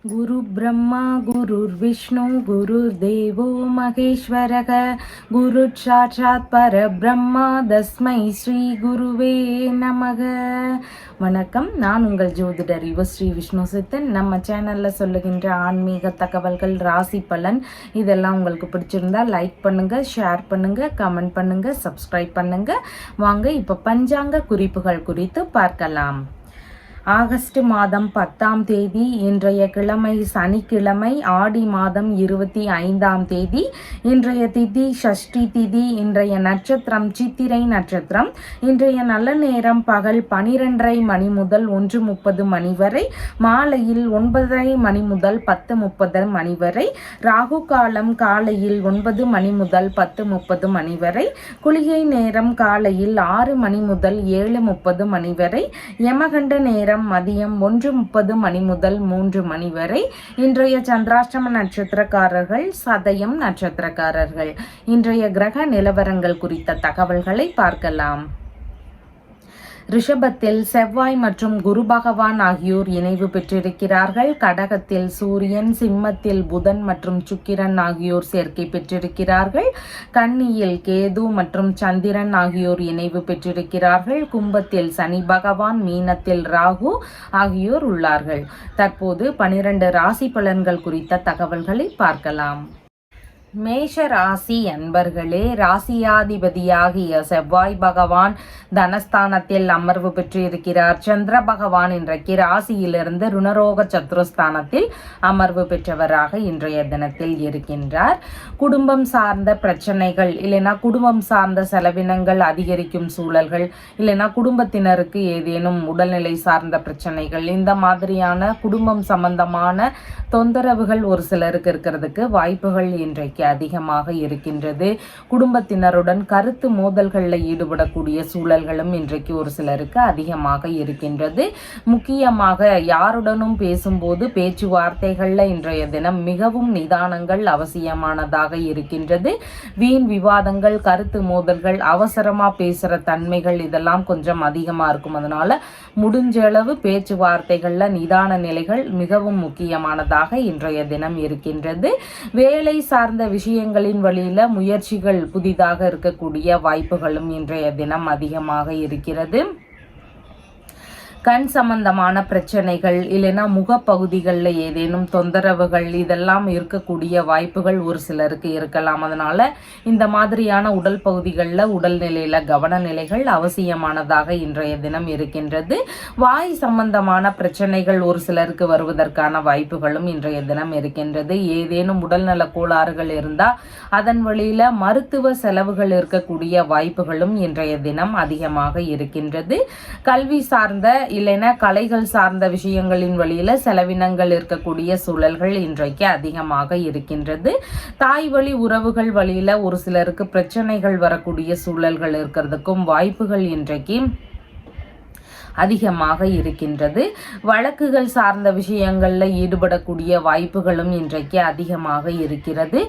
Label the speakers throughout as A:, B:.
A: गुरु ब्रह्मा गुरुर्विष्णु गुरुर्देवो महेश्वरः गुरुसाक्षात् परब्रह्मा तस्मै ஸ்ரீ குருவே நமக. வணக்கம், நான் உங்கள் ஜோதிடர் யுவஸ்ரீ விஷ்ணு சித்தன். நம்ம சேனலில் சொல்லுகின்ற ஆன்மீக தகவல்கள், ராசி பலன் இதெல்லாம் உங்களுக்கு பிடிச்சிருந்தா லைக் பண்ணுங்கள், ஷேர் பண்ணுங்கள், கமெண்ட் பண்ணுங்கள், சப்ஸ்கிரைப் பண்ணுங்கள். வாங்க இப்போ பஞ்சாங்க குறிப்புகள் குறித்து பார்க்கலாம். ஆகஸ்ட் மாதம் 10ஆம் தேதி, இன்றைய கிழமை சனிக்கிழமை, ஆடி மாதம் 25ஆம் தேதி. இன்றைய திதி ஷஷ்டி திதி. இன்றைய நட்சத்திரம் சித்திரை நட்சத்திரம். இன்றைய நல்ல நேரம் பகல் 12:30 மணி முதல் 1:30 மணி வரை, மாலையில் 9:30 மணி முதல் 10:30 மணி வரை. ராகு காலம் காலையில் 9 மணி முதல் 10:30 மணி வரை. குளிகை நேரம் காலையில் 6 மணி முதல் 7:30 மணி வரை. யமகண்ட நேரம் மதியம் 1:30 மணி முதல் 3 மணி வரை. இன்றைய சந்திராஷ்டம நட்சத்திரக்காரர்கள் சதயம் நட்சத்திரக்காரர்கள். இன்றைய கிரக நிலவரங்கள் குறித்த தகவல்களை பார்க்கலாம். ரிஷபத்தில் செவ்வாய் மற்றும் குரு பகவான் ஆகியோர் இணைவு பெற்றிருக்கிறார்கள். கடகத்தில் சூரியன், சிம்மத்தில் புதன் மற்றும் சுக்கிரன் ஆகியோர் சேர்க்கை பெற்றிருக்கிறார்கள். கன்னியில் கேது மற்றும் சந்திரன் ஆகியோர் இணைவு பெற்றிருக்கிறார்கள். கும்பத்தில் சனி பகவான், மீனத்தில் ராகு ஆகியோர் உள்ளார்கள். தற்போது 12 ராசி பலன்கள் குறித்த தகவல்களை பார்க்கலாம். மேஷ ராசி அன்பர்களே, ராசியாதிபதியாகிய செவ்வாய் பகவான் தனஸ்தானத்தில் அமர்வு பெற்றிருக்கிறார். சந்திர பகவான் இன்றைக்கு ராசியிலிருந்து ருணரோக சத்ருஸ்தானத்தில் அமர்வு பெற்றவராக இன்றைய தினத்தில் இருக்கின்றார். குடும்பம் சார்ந்த பிரச்சனைகள், இல்லைனா குடும்பம் சார்ந்த செலவினங்கள் அதிகரிக்கும் சூழல்கள், இல்லைனா குடும்பத்தினருக்கு ஏதேனும் உடல்நிலை சார்ந்த பிரச்சனைகள், இந்த மாதிரியான குடும்பம் சம்பந்தமான தொந்தரவுகள் ஒரு சிலருக்கு இருக்கிறதுக்கு வாய்ப்புகள் இன்றைக்கு அதிகமாக இருக்கின்றது. குடும்பத்தினருடன் கருத்து மோதல்களில் ஈடுபடக்கூடிய சூழல்களும் இன்றைக்கு ஒரு சிலருக்கு அதிகமாக இருக்கின்றது. முக்கியமாக யாருடனும் பேசும்போது பேச்சுவார்த்தைகளில் இன்றைய தினம் மிகவும் நிதானங்கள் அவசியமானதாக இருக்கின்றது. வீண் விவாதங்கள், கருத்து மோதல்கள், அவசரமா பேசுற தன்மைகள் இதெல்லாம் கொஞ்சம் அதிகமா இருக்கும். அதனால முடிஞ்ச அளவு பேச்சுவார்த்தைகள்ல நிதான நிலைகள் மிகவும் முக்கியமானதாக இன்றைய தினம் இருக்கின்றது. வேலை சார்ந்த விஷயங்களின் வழியில முயற்சிகள் புதிதாக இருக்கக்கூடிய வாய்ப்புகளும் இன்றைய தினம் அதிகமாக இருக்கிறது. கண் சம்பந்தமான பிரச்சனைகள், இல்லைன்னா முகப்பகுதிகளில் ஏதேனும் தொந்தரவுகள் இதெல்லாம் இருக்கக்கூடிய வாய்ப்புகள் ஒரு சிலருக்கு இருக்கலாம். அதனால இந்த மாதிரியான உடல் பகுதிகளில் உடல்நிலையில கவன நிலைகள் அவசியமானதாக இன்றைய தினம் இருக்கின்றது. வாய் சம்பந்தமான பிரச்சனைகள் ஒரு சிலருக்கு வருவதற்கான வாய்ப்புகளும் இன்றைய தினம் இருக்கின்றது. ஏதேனும் உடல்நல கோளாறுகள் இருந்தால் அதன் வழியில மருத்துவ செலவுகள் இருக்கக்கூடிய வாய்ப்புகளும் இன்றைய தினம் அதிகமாக இருக்கின்றது. கல்வி சார்ந்த இல்லைன்னா கலைகள் சார்ந்த விஷயங்களின் வழியில செலவினங்கள் இருக்கக்கூடிய சூழல்கள் இன்றைக்கு அதிகமாக இருக்கின்றது. தாய் வழி உறவுகள் வழியில ஒரு சிலருக்கு பிரச்சனைகள் வரக்கூடிய சூழல்கள் இருக்கிறதுக்கும் வாய்ப்புகள் இன்றைக்கு அதிகமாக இருக்கின்றது. வழக்குகள் சார்ந்த விஷயங்களில் ஈடுபடக்கூடிய வாய்ப்புகளும் இன்றைக்கு அதிகமாக இருக்கிறது.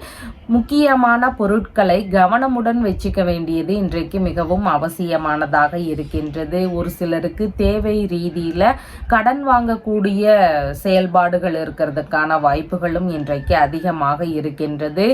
A: முக்கியமான பொருட்களை கவனமுடன் வச்சுக்க வேண்டியது இன்றைக்கு மிகவும் அவசியமானதாக இருக்கின்றது. ஒரு சிலருக்கு தேவை ரீதியில் கடன் வாங்கக்கூடிய செயல்பாடுகள் இருக்கிறதுக்கான வாய்ப்புகளும் இன்றைக்கு அதிகமாக இருக்கின்றது.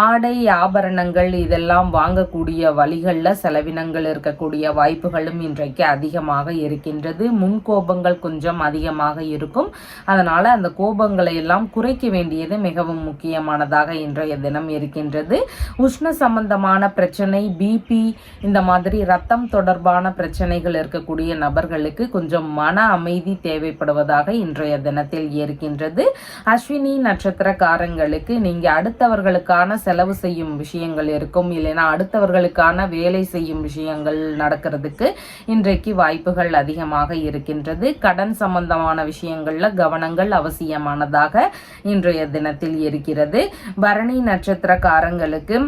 A: ஆடை ஆபரணங்கள் இதெல்லாம் வாங்கக்கூடிய வழிகளில் செலவினங்கள் இருக்கக்கூடிய வாய்ப்புகளும் இன்றைக்கு அதிகமாக இருக்கின்றது. முன்கோபங்கள் கொஞ்சம் அதிகமாக இருக்கும். அதனால அந்த கோபங்களை எல்லாம் குறைக்க வேண்டியது மிகவும் முக்கியமானதாக இன்றைய தினம் இருக்கின்றது. உஷ்ண சம்பந்தமான பிரச்சனை, பிபி, இந்த மாதிரி ரத்தம் தொடர்பான பிரச்சனைகள் இருக்கக்கூடிய நபர்களுக்கு கொஞ்சம் மன அமைதி தேவைப்படுவதாக இன்றைய தினத்தில் இருக்கின்றது. அஸ்வினி நட்சத்திரக்காரங்களுக்கு நீங்க அடுத்தவர்களுக்கான செலவு செய்யும் விஷயங்கள் இருக்கும், இல்லைன்னா அடுத்தவர்களுக்கான வேலை செய்யும் விஷயங்கள் நடக்கிறதுக்கு இன்றைக்கு வாய்ப்புகள் அதிகமாக இருக்கின்றது. கடன் சம்பந்தமான விஷயங்கள்ல கவனங்கள் அவசியமானதாக இன்றைய தினத்தில் இருக்கிறது. பரணி நட்சத்திரக்காரங்களுக்கு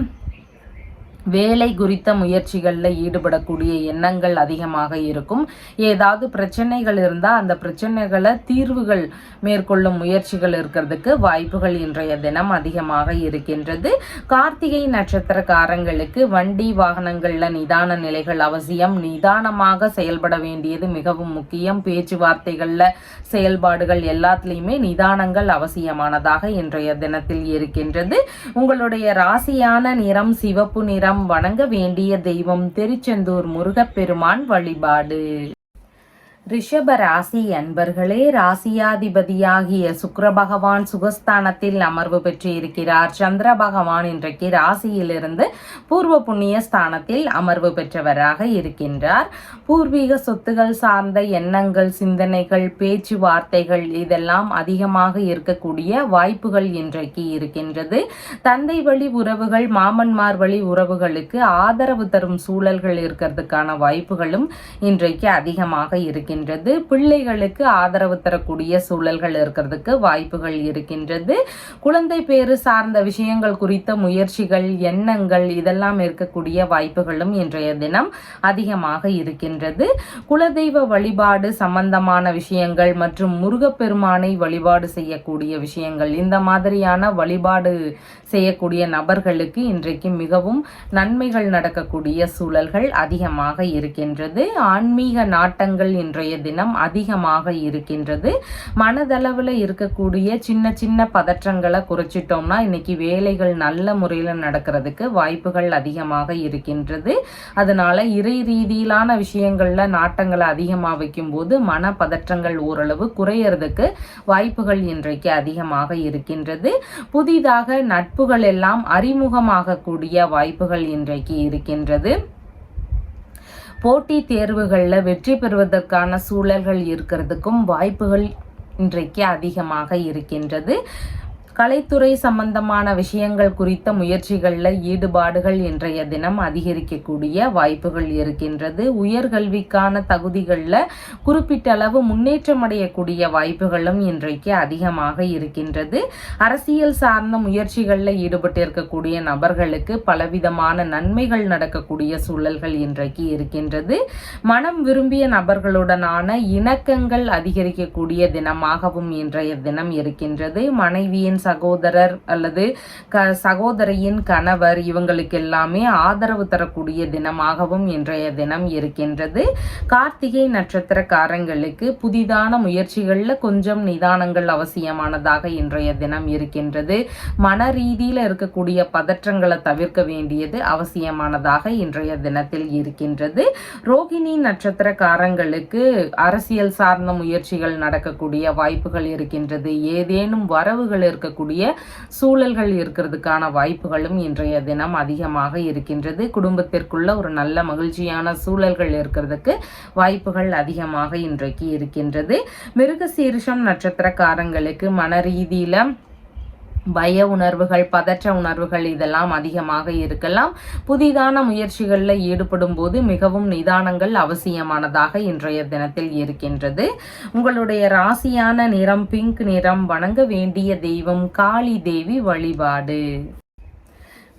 A: வேலை குறித்த முயற்சிகளில் ஈடுபடக்கூடிய எண்ணங்கள் அதிகமாக இருக்கும். ஏதாவது பிரச்சனைகள் இருந்தால் அந்த பிரச்சனைகளை தீர்வுகள் மேற்கொள்ளும் முயற்சிகள் இருக்கிறதுக்கு வாய்ப்புகள் இன்றைய தினம் அதிகமாக இருக்கின்றது. கார்த்திகை நட்சத்திரக்காரங்களுக்கு வண்டி வாகனங்களில் நிதான நிலைகள் அவசியம். நிதானமாக செயல்பட வேண்டியது மிகவும் முக்கியம். பேச்சுவார்த்தைகளில் செயல்பாடுகள் எல்லாத்துலேயுமே நிதானங்கள் அவசியமானதாக இன்றைய தினத்தில் இருக்கின்றது. உங்களுடைய ராசியான நிறம் சிவப்பு நிறம். வணங்க வேண்டிய தெய்வம் திருச்செந்தூர் முருகப்பெருமான் வழிபாடு. ரிஷப ராசி அன்பர்களே, ராசியாதிபதியாகிய சுக்கிர பகவான் சுகஸ்தானத்தில் அமர்வு பெற்று இருக்கிறார். சந்திர பகவான் இன்றைக்கு ராசியிலிருந்து பூர்வ புண்ணிய ஸ்தானத்தில் அமர்வு பெற்றவராக இருக்கின்றார். பூர்வீக சொத்துகள் சார்ந்த எண்ணங்கள், சிந்தனைகள், பேச்சுவார்த்தைகள் இதெல்லாம் அதிகமாக இருக்கக்கூடிய வாய்ப்புகள் இன்றைக்கு இருக்கின்றது. தந்தை வழி உறவுகள், மாமன்மார் வழி உறவுகளுக்கு ஆதரவு தரும் சூழல்கள் இருக்கிறதுக்கான வாய்ப்புகளும் இன்றைக்கு அதிகமாக இருக்கின்றது. பிள்ளைகளுக்கு ஆதரவு தரக்கூடிய சூழல்கள் இருக்கிறதுக்கு வாய்ப்புகள் இருக்கின்றது. குழந்தை பேறு சார்ந்த விஷயங்கள் குறித்த முயற்சிகள், எண்ணங்கள் இதெல்லாம் இருக்கக்கூடிய வாய்ப்புகளும் இன்றைய தினம் அதிகமாக இருக்கின்றது. குலதெய்வ வழிபாடு சம்பந்தமான விஷயங்கள் மற்றும் முருகப்பெருமானை வழிபாடு செய்யக்கூடிய விஷயங்கள், இந்த மாதிரியான வழிபாடு செய்யக்கூடிய நபர்களுக்கு இன்றைக்கு மிகவும் நன்மைகள் நடக்கக்கூடிய சூழல்கள் அதிகமாக இருக்கின்றது. ஆன்மீக நாட்டங்கள் இன்றைய தினம் அதிகமாக இருக்கின்றது. மனதளவில் இருக்கக்கூடிய சின்ன சின்ன பதற்றங்களை குறைச்சிட்டோம்னா இன்னைக்கு வேலைகள் நல்ல முறையில் நடக்கிறதுக்கு வாய்ப்புகள் அதிகமாக இருக்கின்றது. அதனால இறை ரீதியிலான விஷயங்கள்ல நாட்டங்களை அதிகமாக வைக்கும் போது மன பதற்றங்கள் ஓரளவு குறையறதுக்கு வாய்ப்புகள் இன்றைக்கு அதிகமாக இருக்கின்றது. புதிதாக நட்புகள் எல்லாம் அறிமுகமாகக்கூடிய வாய்ப்புகள் இன்றைக்கு இருக்கின்றது. போட்டி தேர்வுகளில் வெற்றி பெறுவதற்கான சூழல்கள் இருக்கிறதுக்கும் வாய்ப்புகள் இன்றைக்கு அதிகமாக இருக்கின்றது. கலைத்துறை சம்பந்தமான விஷயங்கள் குறித்த முயற்சிகளில் ஈடுபாடுகள் இன்றைய தினம் அதிகரிக்கக்கூடிய வாய்ப்புகள் இருக்கின்றது. உயர்கல்விக்கான தகுதிகளில் குறிப்பிட்ட அளவு முன்னேற்றம் அடையக்கூடிய வாய்ப்புகளும் இன்றைக்கு அதிகமாக இருக்கின்றது. அரசியல் சார்ந்த முயற்சிகளில் ஈடுபட்டு இருக்கக்கூடிய நபர்களுக்கு பலவிதமான நன்மைகள் நடக்கக்கூடிய சூழல்கள் இன்றைக்கு இருக்கின்றது. மனம் விரும்பிய நபர்களுடனான இணக்கங்கள் அதிகரிக்கக்கூடிய தினமாகவும் இன்றைய தினம் இருக்கின்றது. மனைவியின் சகோதரர் அல்லது சகோதரியின் கணவர் இவங்களுக்கு எல்லாமே ஆதரவு தரக்கூடிய தினமாகவும் இன்றைய தினம் இருக்கின்றது. கார்த்திகை நட்சத்திரக்காரங்களுக்கு புதிதான முயற்சிகளில் கொஞ்சம் நிதானங்கள் அவசியமானதாக இன்றைய தினம் இருக்கின்றது. மன ரீதியில் இருக்கக்கூடிய பதற்றங்களை தவிர்க்க வேண்டியது அவசியமானதாக இன்றைய தினத்தில் இருக்கின்றது. ரோகிணி நட்சத்திரக்காரங்களுக்கு அரசியல் சார்ந்த முயற்சிகள் நடக்கக்கூடிய வாய்ப்புகள் இருக்கின்றது. ஏதேனும் வரவுகள் இருக்கக்கூடிய சூழல்கள் இருக்கிறதுக்கான வாய்ப்புகளும் இன்றைய தினம் அதிகமாக இருக்கின்றது. குடும்பத்திற்குள்ள ஒரு நல்ல மகிழ்ச்சியான சூழல்கள் இருக்கிறதுக்கு வாய்ப்புகள் அதிகமாக இன்றைக்கு இருக்கின்றது. மிருகசீரிஷம் நட்சத்திரக்காரங்களுக்கு மன ரீதியில பய உணர்வுகள், பதற்ற உணர்வுகள் இதெல்லாம் அதிகமாக இருக்கலாம். புதிதான முயற்சிகளில் ஈடுபடும் போது மிகவும் நிதானங்கள் அவசியமானதாக இன்றைய தினத்தில் இருக்கின்றது. உங்களுடைய ராசியான நிறம் பிங்க் நிறம். வணங்க வேண்டிய தெய்வம் காளி தேவி வழிபாடு.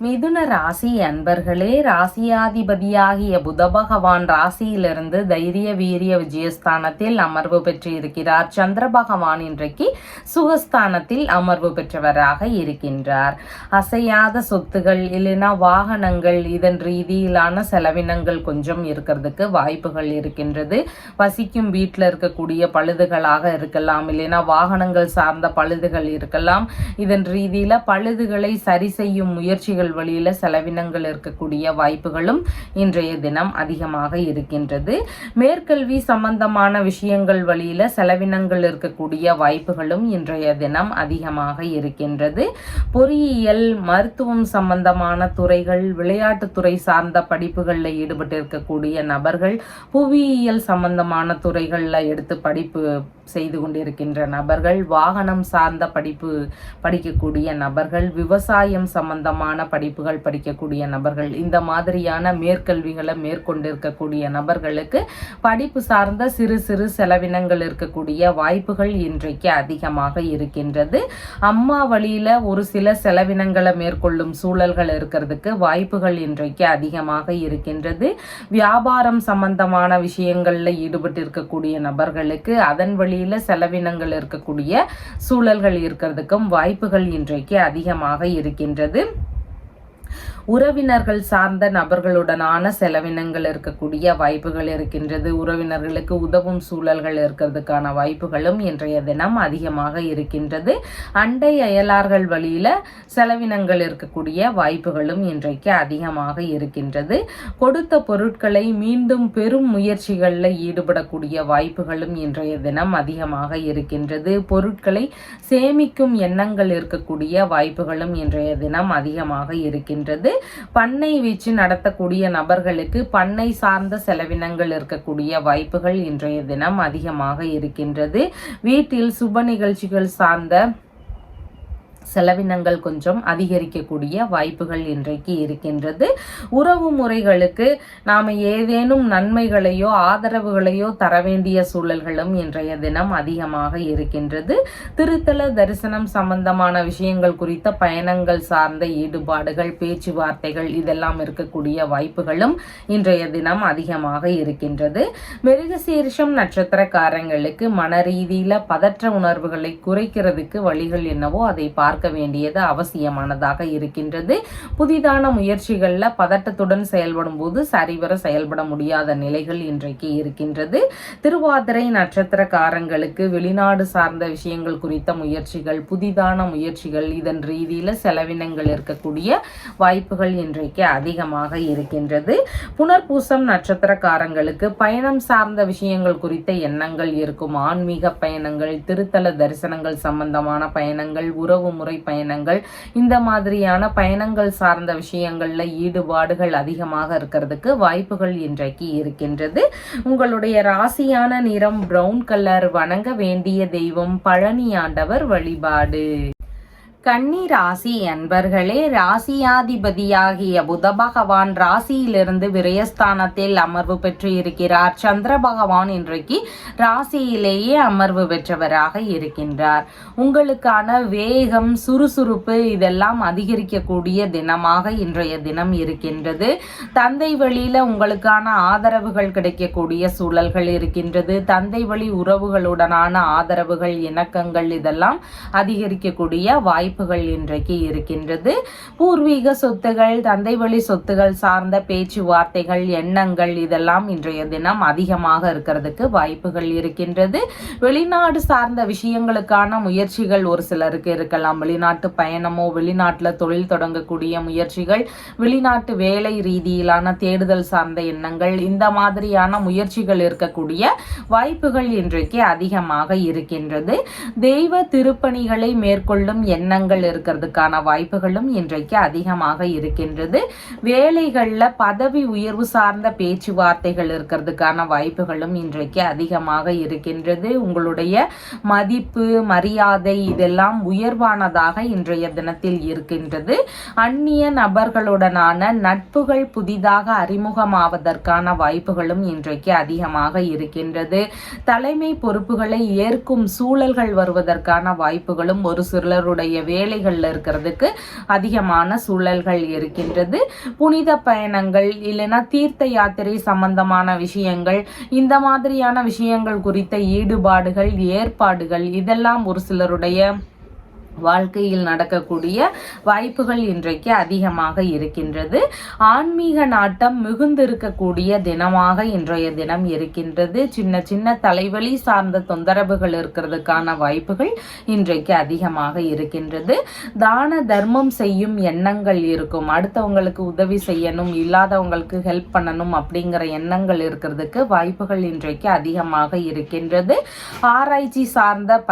A: மிதுன ராசி அன்பர்களே, ராசியாதிபதியாகிய புத பகவான் ராசியிலிருந்து தைரிய வீரிய விஜயஸ்தானத்தில் அமர்வு பெற்று இருக்கிறார். சந்திர பகவான் இன்றைக்கு சுகஸ்தானத்தில் அமர்வு பெற்றவராக இருக்கின்றார். அசையாத சொத்துகள் இல்லைன்னா வாகனங்கள் இதன் ரீதியிலான செலவினங்கள் கொஞ்சம் இருக்கிறதுக்கு வாய்ப்புகள் இருக்கின்றது. வசிக்கும் வீட்டில் இருக்கக்கூடிய பழுதுகளாக இருக்கலாம், இல்லைன்னா வாகனங்கள் சார்ந்த பழுதுகள் இருக்கலாம். இதன் ரீதியில பழுதுகளை சரி செய்யும் முயற்சிகள் வழியில செலவினங்கள் இருக்கக்கூடிய வாய்ப்புகளும் இன்றைய தினம் அதிகமாக இருக்கின்றது. மேற்கல்வி சம்பந்தமான விஷயங்கள் வழியில செலவினங்கள் இருக்கக்கூடிய வாய்ப்புகளும் இன்றைய தினம் அதிகமாக இருக்கின்றது. பொறியியல், மருத்துவம் சம்பந்தமான துறைகள், விளையாட்டுத்துறை சார்ந்த படிப்புகளில் ஈடுபட்டு இருக்கக்கூடிய நபர்கள், புவியியல் சம்பந்தமான துறைகளில் எடுத்து படிப்பு செய்து கொண்டிருக்கின்ற நபர்கள், வாகனம் சார்ந்த படிப்பு படிக்கக்கூடிய நபர்கள், விவசாயம் சம்பந்தமான படிப்புகள் படிக்கக்கூடிய நபர்கள், இந்த மாதிரியான மேற்கல்விகளை மேற்கொண்டிருக்கக்கூடிய நபர்களுக்கு படிப்பு சார்ந்த சிறு சிறு செலவினங்கள் இருக்கக்கூடிய வாய்ப்புகள் இன்றைக்கு அதிகமாக இருக்கின்றது. அம்மா வழியில ஒரு சில செலவினங்களை மேற்கொள்ளும் சூழல்கள் இருக்கிறதுக்கு வாய்ப்புகள் இன்றைக்கு அதிகமாக இருக்கின்றது. வியாபாரம் சம்பந்தமான விஷயங்கள்ல ஈடுபட்டு இருக்கக்கூடிய நபர்களுக்கு அதன் வழியில செலவினங்கள் இருக்கக்கூடிய சூழல்கள் இருக்கிறதுக்கும் வாய்ப்புகள் இன்றைக்கு அதிகமாக இருக்கின்றது. உறவினர்கள் சார்ந்த நபர்களுடனான செலவினங்கள் இருக்கக்கூடிய வாய்ப்புகள் இருக்கின்றது. உறவினர்களுக்கு உதவும் சூழல்கள் இருக்கிறதுக்கான வாய்ப்புகளும் இன்றைய தினம் அதிகமாக இருக்கின்றது. அண்டை அயலார்கள் வழியில செலவினங்கள் இருக்கக்கூடிய வாய்ப்புகளும் இன்றைக்கு அதிகமாக இருக்கின்றது. கொடுத்த பொருட்களை மீண்டும் பெரும் முயற்சிகளில் ஈடுபடக்கூடிய வாய்ப்புகளும் இன்றைய தினம் அதிகமாக இருக்கின்றது. பொருட்களை சேமிக்கும் எண்ணங்கள் இருக்கக்கூடிய வாய்ப்புகளும் இன்றைய தினம் அதிகமாக இருக்கின்றது. பண்ணை வீச்சு நடத்தக்கூடிய நபர்களுக்கு பண்ணை சார்ந்த செலவினங்கள் இருக்கக்கூடிய வாய்ப்புகள் இன்றைய தினம் அதிகமாக இருக்கின்றது. வீட்டில் சுப நிகழ்ச்சிகள் சார்ந்த செலவினங்கள் கொஞ்சம் அதிகரிக்கக்கூடிய வாய்ப்புகள் இன்றைக்கு இருக்கின்றது. உறவு முறைகளுக்கு நாம் ஏதேனும் நன்மைகளையோ ஆதரவுகளையோ தர வேண்டிய சூழல்களும் இன்றைய தினம் அதிகமாக இருக்கின்றது. திருத்தல தரிசனம் சம்பந்தமான விஷயங்கள் குறித்த பயணங்கள் சார்ந்த ஈடுபாடுகள், பேச்சுவார்த்தைகள் இதெல்லாம் இருக்கக்கூடிய வாய்ப்புகளும் இன்றைய தினம் அதிகமாக இருக்கின்றது. மிருகசீரிஷம் நட்சத்திரக்காரங்களுக்கு மன ரீதியில பதற்ற உணர்வுகளை குறைக்கிறதுக்கு வழிகள் என்னவோ அதை பார்க்க வேண்டியது அவசியமானதாக இருக்கின்றது. புதிதான முயற்சிகள்ல பதட்டத்துடன் செயல்படும் போது சரிவர செயல்பட முடியாத நிலைகள் இன்றைக்கு இருக்கின்றது. திருவாதிரை நட்சத்திரக்காரங்களுக்கு வெளிநாடு சார்ந்த விஷயங்கள் குறித்த முயற்சிகள், புதிதான முயற்சிகள், இதன் ரீதியில செலவினங்கள் இருக்கக்கூடிய வாய்ப்புகள் இன்றைக்கு அதிகமாக இருக்கின்றது. புனர்பூசம் நட்சத்திரக்காரங்களுக்கு பயணம் சார்ந்த விஷயங்கள் குறித்த எண்ணங்கள் இருக்கும். ஆன்மீக பயணங்கள், திருத்தல தரிசனங்கள் சம்பந்தமான பயணங்கள், உறவு முறை பயணங்கள், இந்த மாதிரியான பயணங்கள் சார்ந்த விஷயங்கள்ல ஈடுபாடுகள் அதிகமாக இருக்கிறதுக்கு வாய்ப்புகள் இன்றைக்கு இருக்கின்றது. உங்களுடைய ராசியான நிறம் பிரவுன் கலர். வணங்க வேண்டிய தெய்வம் பழனி ஆண்டவர் வழிபாடு. கன்னி ராசி அன்பர்களே, ராசியாதிபதியாகிய புத பகவான் ராசியிலிருந்து விரயஸ்தானத்தில் அமர்வு பெற்று இருக்கிறார். சந்திர பகவான் இன்றைக்கு ராசியிலேயே அமர்வு பெற்றவராக இருக்கின்றார். உங்களுக்கான வேகம், சுறுசுறுப்பு இதெல்லாம் அதிகரிக்கக்கூடிய தினமாக இன்றைய தினம் இருக்கின்றது. தந்தை வழியில உங்களுக்கான ஆதரவுகள் கிடைக்கக்கூடிய சூழல்கள் இருக்கின்றது. தந்தை வழி உறவுகளுடனான ஆதரவுகள், இணக்கங்கள் இதெல்லாம் அதிகரிக்கக்கூடிய வாய்ப்புகள் இன்றைக்கு இருக்கின்றது. பூர்வீக சொத்துகள், தந்தை வழி சொத்துகள் சார்ந்த பேச்சுவார்த்தைகள், எண்ணங்கள் இதெல்லாம் இன்றைய தினம் அதிகமாக இருக்கிறதுக்கு வாய்ப்புகள் இருக்கின்றது. வெளிநாடு சார்ந்த விஷயங்களுக்கான முயற்சிகள் ஒரு சிலருக்கு இருக்கலாம். வெளிநாட்டு பயணமோ, வெளிநாட்டுல தொழில் தொடங்கக்கூடிய முயற்சிகள், வெளிநாட்டு வேலை ரீதியிலான தேடுதல் சார்ந்த எண்ணங்கள், இந்த மாதிரியான முயற்சிகள் இருக்கக்கூடிய வாய்ப்புகள் இன்றைக்கு அதிகமாக இருக்கின்றது. தெய்வ திருப்பணிகளை மேற்கொள்ளும் எண்ணங்கள் இருக்கிறதுக்கான வாய்ப்புகளும் இன்றைக்கு அதிகமாக இருக்கின்றது. வேலைகள்ல பதவி உயர்வு சார்ந்த பேச்சுவார்த்தைகள் இருக்கிறதுக்கான வாய்ப்புகளும் இன்றைக்கு அதிகமாக இருக்கின்றது. உங்களுடைய மதிப்பு, மரியாதை இதெல்லாம் உயர்வானதாக இன்றைய தினத்தில் இருக்கின்றது. அந்நிய நபர்களுடனான நட்புகள் புதிதாக அறிமுகமாவதற்கான வாய்ப்புகளும் இன்றைக்கு அதிகமாக இருக்கின்றது. தலைமை பொறுப்புகளை ஏற்கும் சூழல்கள் வருவதற்கான வாய்ப்புகளும் ஒரு சிலருடைய வேலைகள்ல இருக்கிறதுக்கு அதிகமான சூழல்கள் இருக்கின்றது. புனித பயணங்கள் இல்லைன்னா தீர்த்த யாத்திரை சம்பந்தமான விஷயங்கள், இந்த மாதிரியான விஷயங்கள் குறித்த ஈடுபாடுகள், ஏற்பாடுகள் இதெல்லாம் ஒரு சிலருடைய வாழ்க்கையில் நடக்கக்கூடிய வாய்ப்புகள் இன்றைக்கு அதிகமாக இருக்கின்றது. ஆன்மீக நாட்டம் மிகுந்திருக்கக்கூடிய தினமாக இன்றைய தினம் இருக்கின்றது. சின்ன சின்ன தலைவலி சார்ந்த தொந்தரவுகள் இருக்கிறதுக்கான வாய்ப்புகள் இன்றைக்கு அதிகமாக இருக்கின்றது. தான தர்மம் செய்யும் எண்ணங்கள் இருக்கும். அடுத்தவங்களுக்கு உதவி செய்யணும், இல்லாதவங்களுக்கு ஹெல்ப் பண்ணணும் அப்படிங்கிற எண்ணங்கள் இருக்கிறதுக்கு வாய்ப்புகள் இன்றைக்கு அதிகமாக இருக்கின்றது. ஆராய்ச்சி சார்ந்த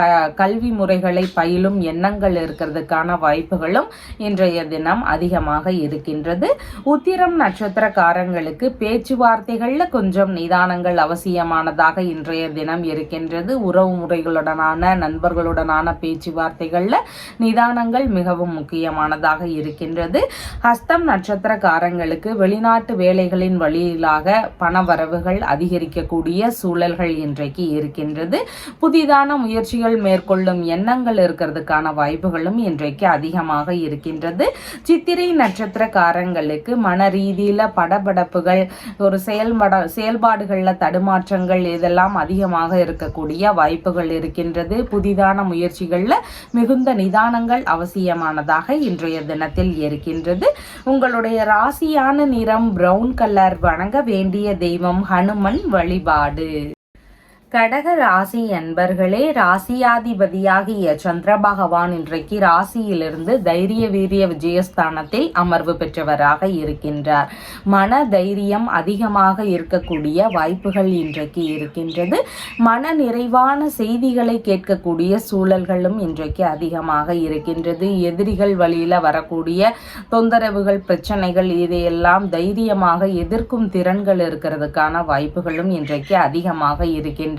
A: கல்வி முறைகளை பயிலும் எண்ணங்கள் எண்ணங்கள் இருக்கிறதுக்கான வாய்ப்புகளும் இன்றைய தினம் அதிகமாக இருக்கின்றது. உத்திரம் நட்சத்திரக்காரங்களுக்கு பேச்சுவார்த்தைகள்ல கொஞ்சம் நிதானங்கள் அவசியமானதாக இன்றைய தினம் இருக்கின்றது. உறவு முறைகளுடனான நண்பர்களுடனான பேச்சுவார்த்தைகள்ல நிதானங்கள் மிகவும் முக்கியமானதாக இருக்கின்றது. ஹஸ்தம் நட்சத்திரக்காரங்களுக்கு வெளிநாட்டு வேலைகளின் வழியிலாக பண வரவுகள் அதிகரிக்கக்கூடிய சூழல்கள் இன்றைக்கு இருக்கின்றது. புதிதான முயற்சிகள் மேற்கொள்ளும் எண்ணங்கள் இருக்கிறதுக்கான வாய்ப்புகளும் இன்றைக்கு அதிகமாக இருக்கின்றது. சித்திரை நட்சத்திரக்காரங்களுக்கு மன ரீதியில படபடப்புகள், ஒரு செயல்பாடுகள்ல தடுமாற்றங்கள் இதெல்லாம் அதிகமாக இருக்கக்கூடிய வாய்ப்புகள் இருக்கின்றது. புதிதான முயற்சிகள்ல மிகுந்த நிதானங்கள் அவசியமானதாக இன்றைய தினத்தில் இருக்கின்றது. உங்களுடைய ராசியான நிறம் பிரவுன் கலர். வணங்க வேண்டிய தெய்வம் ஹனுமன் வழிபாடு. கடக ராசி அன்பர்களே, ராசியாதிபதியாகிய சந்திர பகவான் இன்றைக்கு ராசியிலிருந்து தைரிய வீரிய விஜயஸ்தானத்தில் அமர்வு பெற்றவராக இருக்கின்றார். மன தைரியம் அதிகமாக இருக்கக்கூடிய வாய்ப்புகள் இன்றைக்கு இருக்கின்றது. மன நிறைவான செய்திகளை கேட்கக்கூடிய சூழல்களும் இன்றைக்கு அதிகமாக இருக்கின்றது. எதிரிகள் வழியில வரக்கூடிய தொந்தரவுகள், பிரச்சனைகள் இதையெல்லாம் தைரியமாக எதிர்க்கும் திறன்கள் இருக்கிறதுக்கான வாய்ப்புகளும் இன்றைக்கு அதிகமாக இருக்கின்றது.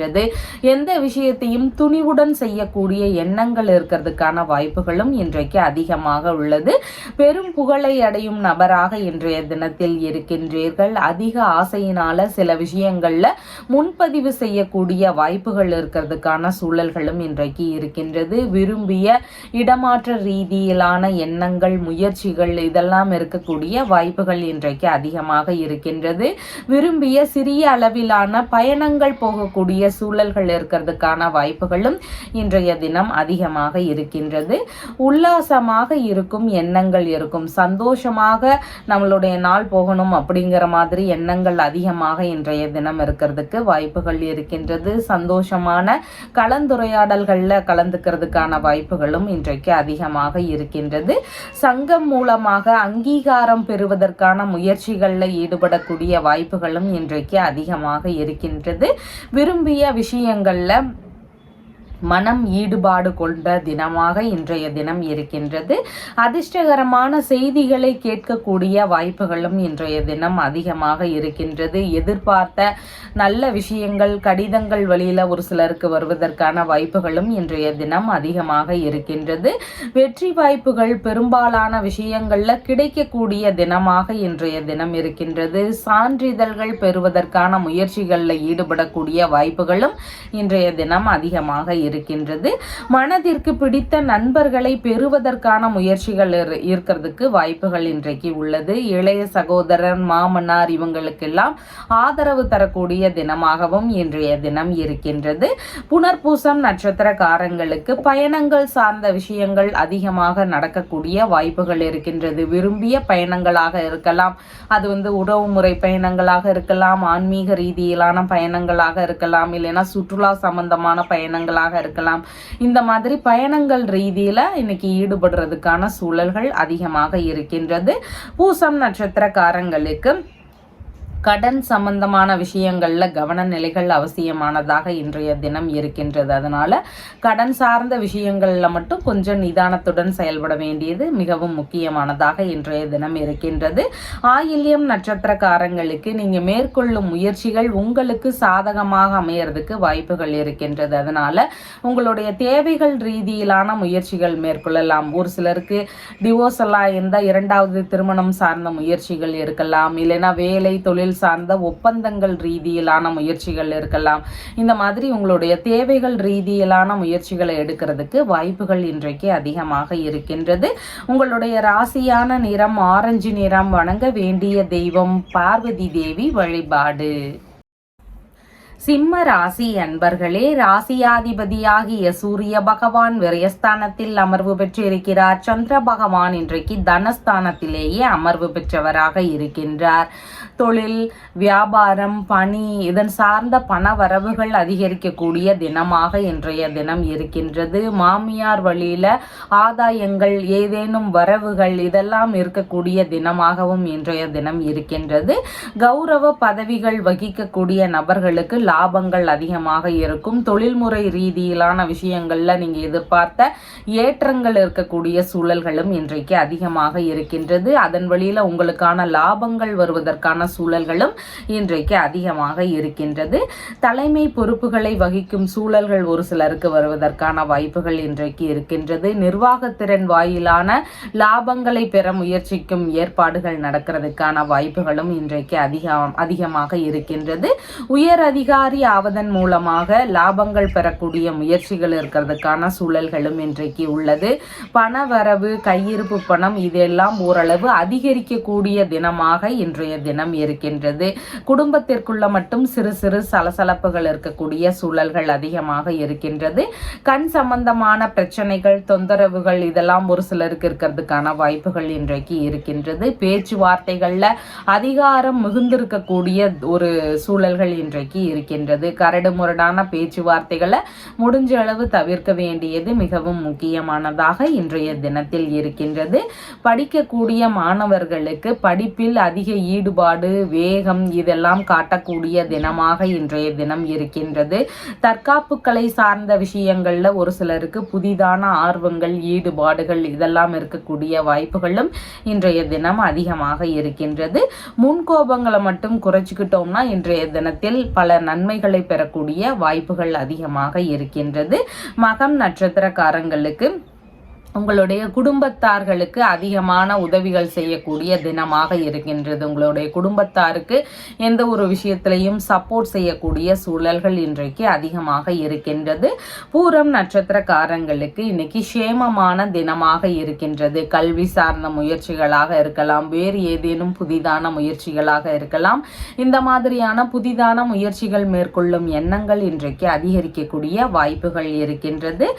A: எந்த விஷயத்தையும் துணிவுடன் செய்யக்கூடிய எண்ணங்கள் இருக்கிறதுக்கான வாய்ப்புகளும் இன்றைக்கு அதிகமாக உள்ளது. பெரும் புகழை அடையும் நபராக இன்றைய தினத்தில் இருக்கின்றீர்கள். அதிக ஆசையினால சில விஷயங்கள்ல முன்பதிவு செய்யக்கூடிய வாய்ப்புகள் இருக்கிறதுக்கான சூழல்களும் இன்றைக்கு இருக்கின்றது. விரும்பிய இடமாற்ற ரீதியிலான எண்ணங்கள், முயற்சிகள் இதெல்லாம் இருக்கக்கூடிய வாய்ப்புகள் இன்றைக்கு அதிகமாக இருக்கின்றது. விரும்பிய சிறிய அளவிலான பயணங்கள் போகக்கூடிய சூழல்கள் இருக்கிறதுக்கான வாய்ப்புகளும் இன்றைய தினம் அதிகமாக இருக்கின்றது. உல்லாசமாக இருக்கும் எண்ணங்கள் இருக்கும். சந்தோஷமாக நம்மளுடைய நாள் போகணும் அப்படிங்கிற மாதிரி எண்ணங்கள் அதிகமாக இன்றைய தினம் இருக்கிறதுக்கு வாய்ப்புகள் இருக்கின்றது. சந்தோஷமான கலந்துரையாடல்கள்ல கலந்துக்கிறதுக்கான வாய்ப்புகளும் இன்றைக்கு அதிகமாக இருக்கின்றது. சங்கம் மூலமாக அங்கீகாரம் பெறுவதற்கான முயற்சிகளில் ஈடுபடக்கூடிய வாய்ப்புகளும் இன்றைக்கு அதிகமாக இருக்கின்றது. விரும்பிய விஷயங்கள்ல மனம் ஈடுபாடு கொண்ட தினமாக இன்றைய தினம் இருக்கின்றது. அதிர்ஷ்டகரமான செய்திகளை கேட்கக்கூடிய வாய்ப்புகளும் இன்றைய தினம் அதிகமாக இருக்கின்றது. எதிர்பார்த்த நல்ல விஷயங்கள், கடிதங்கள் வழியில ஒரு சிலருக்கு வருவதற்கான வாய்ப்புகளும் இன்றைய தினம் அதிகமாக இருக்கின்றது. வெற்றி வாய்ப்புகள் பெரும்பாலான விஷயங்கள்ல கிடைக்கக்கூடிய தினமாக இன்றைய தினம் இருக்கின்றது. சான்றிதழ்கள் பெறுவதற்கான முயற்சிகளில் ஈடுபடக்கூடிய வாய்ப்புகளும் இன்றைய தினம் அதிகமாக இருக்கின்றது. மனதிற்கு பிடித்த நண்பர்களை பெறுவதற்கான முயற்சிகள் இருக்கிறதுக்கு வாய்ப்புகள் இன்றைக்கு உள்ளது. இளைய சகோதரர், மாமனார் இவங்களுக்கெல்லாம் ஆதரவு தரக்கூடிய தினமாகவும் இன்றைய தினம் இருக்கின்றது. புனர்பூசம் நட்சத்திரக்காரங்களுக்கு பயணங்கள் சார்ந்த விஷயங்கள் அதிகமாக நடக்கக்கூடிய வாய்ப்புகள் இருக்கின்றது. விரும்பிய பயணங்களாக இருக்கலாம், அது உறவுமுறை பயணங்களாக இருக்கலாம், ஆன்மீக ரீதியிலான பயணங்களாக இருக்கலாம், இல்லைன்னா சுற்றுலா சம்பந்தமான பயணங்களாக இருக்கலாம். இந்த மாதிரி பயணங்கள் ரீதியில இன்னைக்கு ஈடுபடுறதுக்கான சூழல்கள் அதிகமாக இருக்கின்றது. பூசம் நட்சத்திரக்காரங்களுக்கு கடன் சம்பந்தமான விஷயங்கள்ல கவன நிலைகள் அவசியமானதாக இன்றைய தினம் இருக்கின்றது. அதனால கடன் சார்ந்த விஷயங்கள்ல மட்டும் கொஞ்சம் நிதானத்துடன் செயல்பட வேண்டியது மிகவும் முக்கியமானதாக இன்றைய தினம் இருக்கின்றது. ஆயில்யம் நட்சத்திரக்காரங்களுக்கு நீங்க மேற்கொள்ளும் முயற்சிகள் உங்களுக்கு சாதகமாக அமையறதுக்கு வாய்ப்புகள் இருக்கின்றது. அதனால உங்களுடைய தேவைகள் ரீதியிலான முயற்சிகள் மேற்கொள்ளலாம். ஒரு சிலருக்கு டிவோர்ஸ் எல்லாம் இருந்தால் இரண்டாவது திருமணம் சார்ந்த முயற்சிகள் இருக்கலாம், இல்லைன்னா வேலை தொழில் சார்ந்த ஒப்பந்தங்கள் ரீதியிலான முயற்சிகள் இருக்கலாம். இந்த மாதிரி உங்களுடைய தேவைகள் ரீதியிலான முயற்சிகளை எடுக்கிறதுக்கு வாய்ப்புகள் இன்றைக்கு அதிகமாக இருக்கின்றது. உங்களுடைய ராசியான நிறம் ஆரஞ்சு நிறம். வணங்க வேண்டிய தெய்வம் பார்வதி தேவி வழிபாடு. சிம்ம ராசி அன்பர்களே, ராசியாதிபதியாகிய சூரிய பகவான் விரயஸ்தானத்தில் அமர்வு பெற்றிருக்கிறார். சந்திர பகவான் இன்றைக்கு தனஸ்தானத்திலேயே அமர்வு பெற்றவராக இருக்கின்றார். தொழில், வியாபாரம், பணி இதன் சார்ந்த பண வரவுகள் அதிகரிக்கக்கூடிய தினமாக இன்றைய தினம் இருக்கின்றது. மாமியார் வழியில ஆதாயங்கள், ஏதேனும் வரவுகள் இதெல்லாம் இருக்கக்கூடிய தினமாகவும் இன்றைய தினம் இருக்கின்றது. கௌரவ பதவிகள் வகிக்கக்கூடிய நபர்களுக்கு லாபங்கள் அதிகமாக இருக்கும். தொழில்முறை ரீதியிலான விஷயங்கள்ல நீங்க எதிர்பார்த்த ஏற்றங்கள் இருக்கக்கூடிய சூழல்களும் இன்றைக்கு அதிகமாக இருக்கின்றது. அதன் வழியில உங்களுக்கான லாபங்கள் வருவதற்கான சூழல்களும் இன்றைக்கு அதிகமாக இருக்கின்றது. தலைமை பொறுப்புகளை வகிக்கும் சூழல்கள் ஒரு சிலருக்கு வருவதற்கான வாய்ப்புகள் இன்றைக்கு இருக்கின்றது. நிர்வாகத்திறன் வாயிலான லாபங்களை பெற முயற்சிக்கும் ஏற்பாடுகள் நடக்கிறதுக்கான வாய்ப்புகளும் இன்றைக்கு அதிகமாக இருக்கின்றது. உயர் அதிகாரி ஆவதன் மூலமாக லாபங்கள் பெறக்கூடிய முயற்சிகள் இருக்கிறதுக்கான சூழல்களும் இன்றைக்கு உள்ளது. பண வரவு, கையிருப்பு பணம் இதெல்லாம் ஓரளவு அதிகரிக்கக்கூடிய தினமாக இன்றைய தினம் இருக்கின்றது. குடும்பத்திற்குள்ள மட்டும் சிறு சிறு சலசலப்புகள் இருக்கக்கூடிய சூழல்கள் அதிகமாக இருக்கின்றது. கண் சம்பந்தமான பிரச்சனைகள், தொந்தரவுகள் இதெல்லாம் ஒரு சிலருக்கு இருக்கிறதுக்கான வாய்ப்புகள் இன்றைக்கு இருக்கின்றது. பேச்சுவார்த்தைகள்ல அதிகாரம் மிகுந்திருக்கக்கூடிய ஒரு சூழல்கள் இன்றைக்கு இருக்கின்றது. கரடு முரடான பேச்சுவார்த்தைகளை முடிஞ்ச அளவு தவிர்க்க வேண்டியது மிகவும் முக்கியமானதாக இன்றைய தினத்தில் இருக்கின்றது. படிக்கக்கூடிய மாணவர்களுக்கு படிப்பில் அதிக ஈடுபாடு, வேகம் இதெல்லாம் காட்டக்கூடிய தினமாக இன்றைய தினம் இருக்கின்றது. தற்காப்பு கலை சார்ந்த விஷயங்கள்ல ஒரு சிலருக்கு புதிதான ஆர்வங்கள், ஈடுபாடுகள் இதெல்லாம் இருக்கக்கூடிய வாய்ப்புகளும் இன்றைய தினம் அதிகமாக இருக்கின்றது. முன்கோபங்களை மட்டும் குறைச்சிக்கிட்டோம்னா இன்றைய தினத்தில் பல நன்மைகளை பெறக்கூடிய வாய்ப்புகள் அதிகமாக இருக்கின்றது. மகம் நட்சத்திரக்காரங்களுக்கு உங்களுடைய குடும்பத்தார்களுக்கு அதிகமான உதவிகள் செய்யக்கூடிய தினமாக இருக்கின்றது. உங்களுடைய குடும்பத்தாருக்கு எந்த ஒரு விஷயத்திலையும் சப்போர்ட் செய்யக்கூடிய சூழல்கள் இன்றைக்கு அதிகமாக இருக்கின்றது. பூரம் நட்சத்திரக்காரங்களுக்கு இன்னைக்கு சேமமான தினமாக இருக்கின்றது. கல்வி சார்ந்த முயற்சிகளாக இருக்கலாம், வேறு ஏதேனும் புதிதான முயற்சிகளாக இருக்கலாம். இந்த மாதிரியான புதிதான முயற்சிகள் மேற்கொள்ளும் எண்ணங்கள் இன்றைக்கு அதிகரிக்கக்கூடிய வாய்ப்புகள் இருக்கின்றது.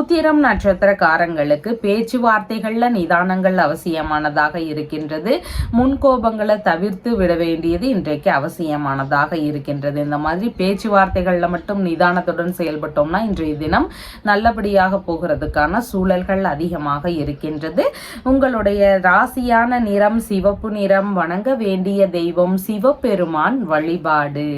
A: உத்திரம் நட்சத்திரக்காரங்களுக்கு பேச்சுவார்த்தைகள்ல நிதானங்கள் அவசியமானதாக இருக்கின்றது. முன்கோபங்களை தவிர்த்து விட வேண்டியது இன்றைக்கு அவசியமானதாக இருக்கின்றது. இந்த மாதிரி பேச்சுவார்த்தைகள்ல மட்டும் நிதானத்துடன் செயல்பட்டோம்னா இன்றைய தினம் நல்லபடியாக போகிறதுக்கான சூழல்கள் அதிகமாக இருக்கின்றது. உங்களுடைய ராசியான நிறம் சிவப்பு நிறம். வணங்க வேண்டிய தெய்வம் சிவபெருமான் வழிபாடு.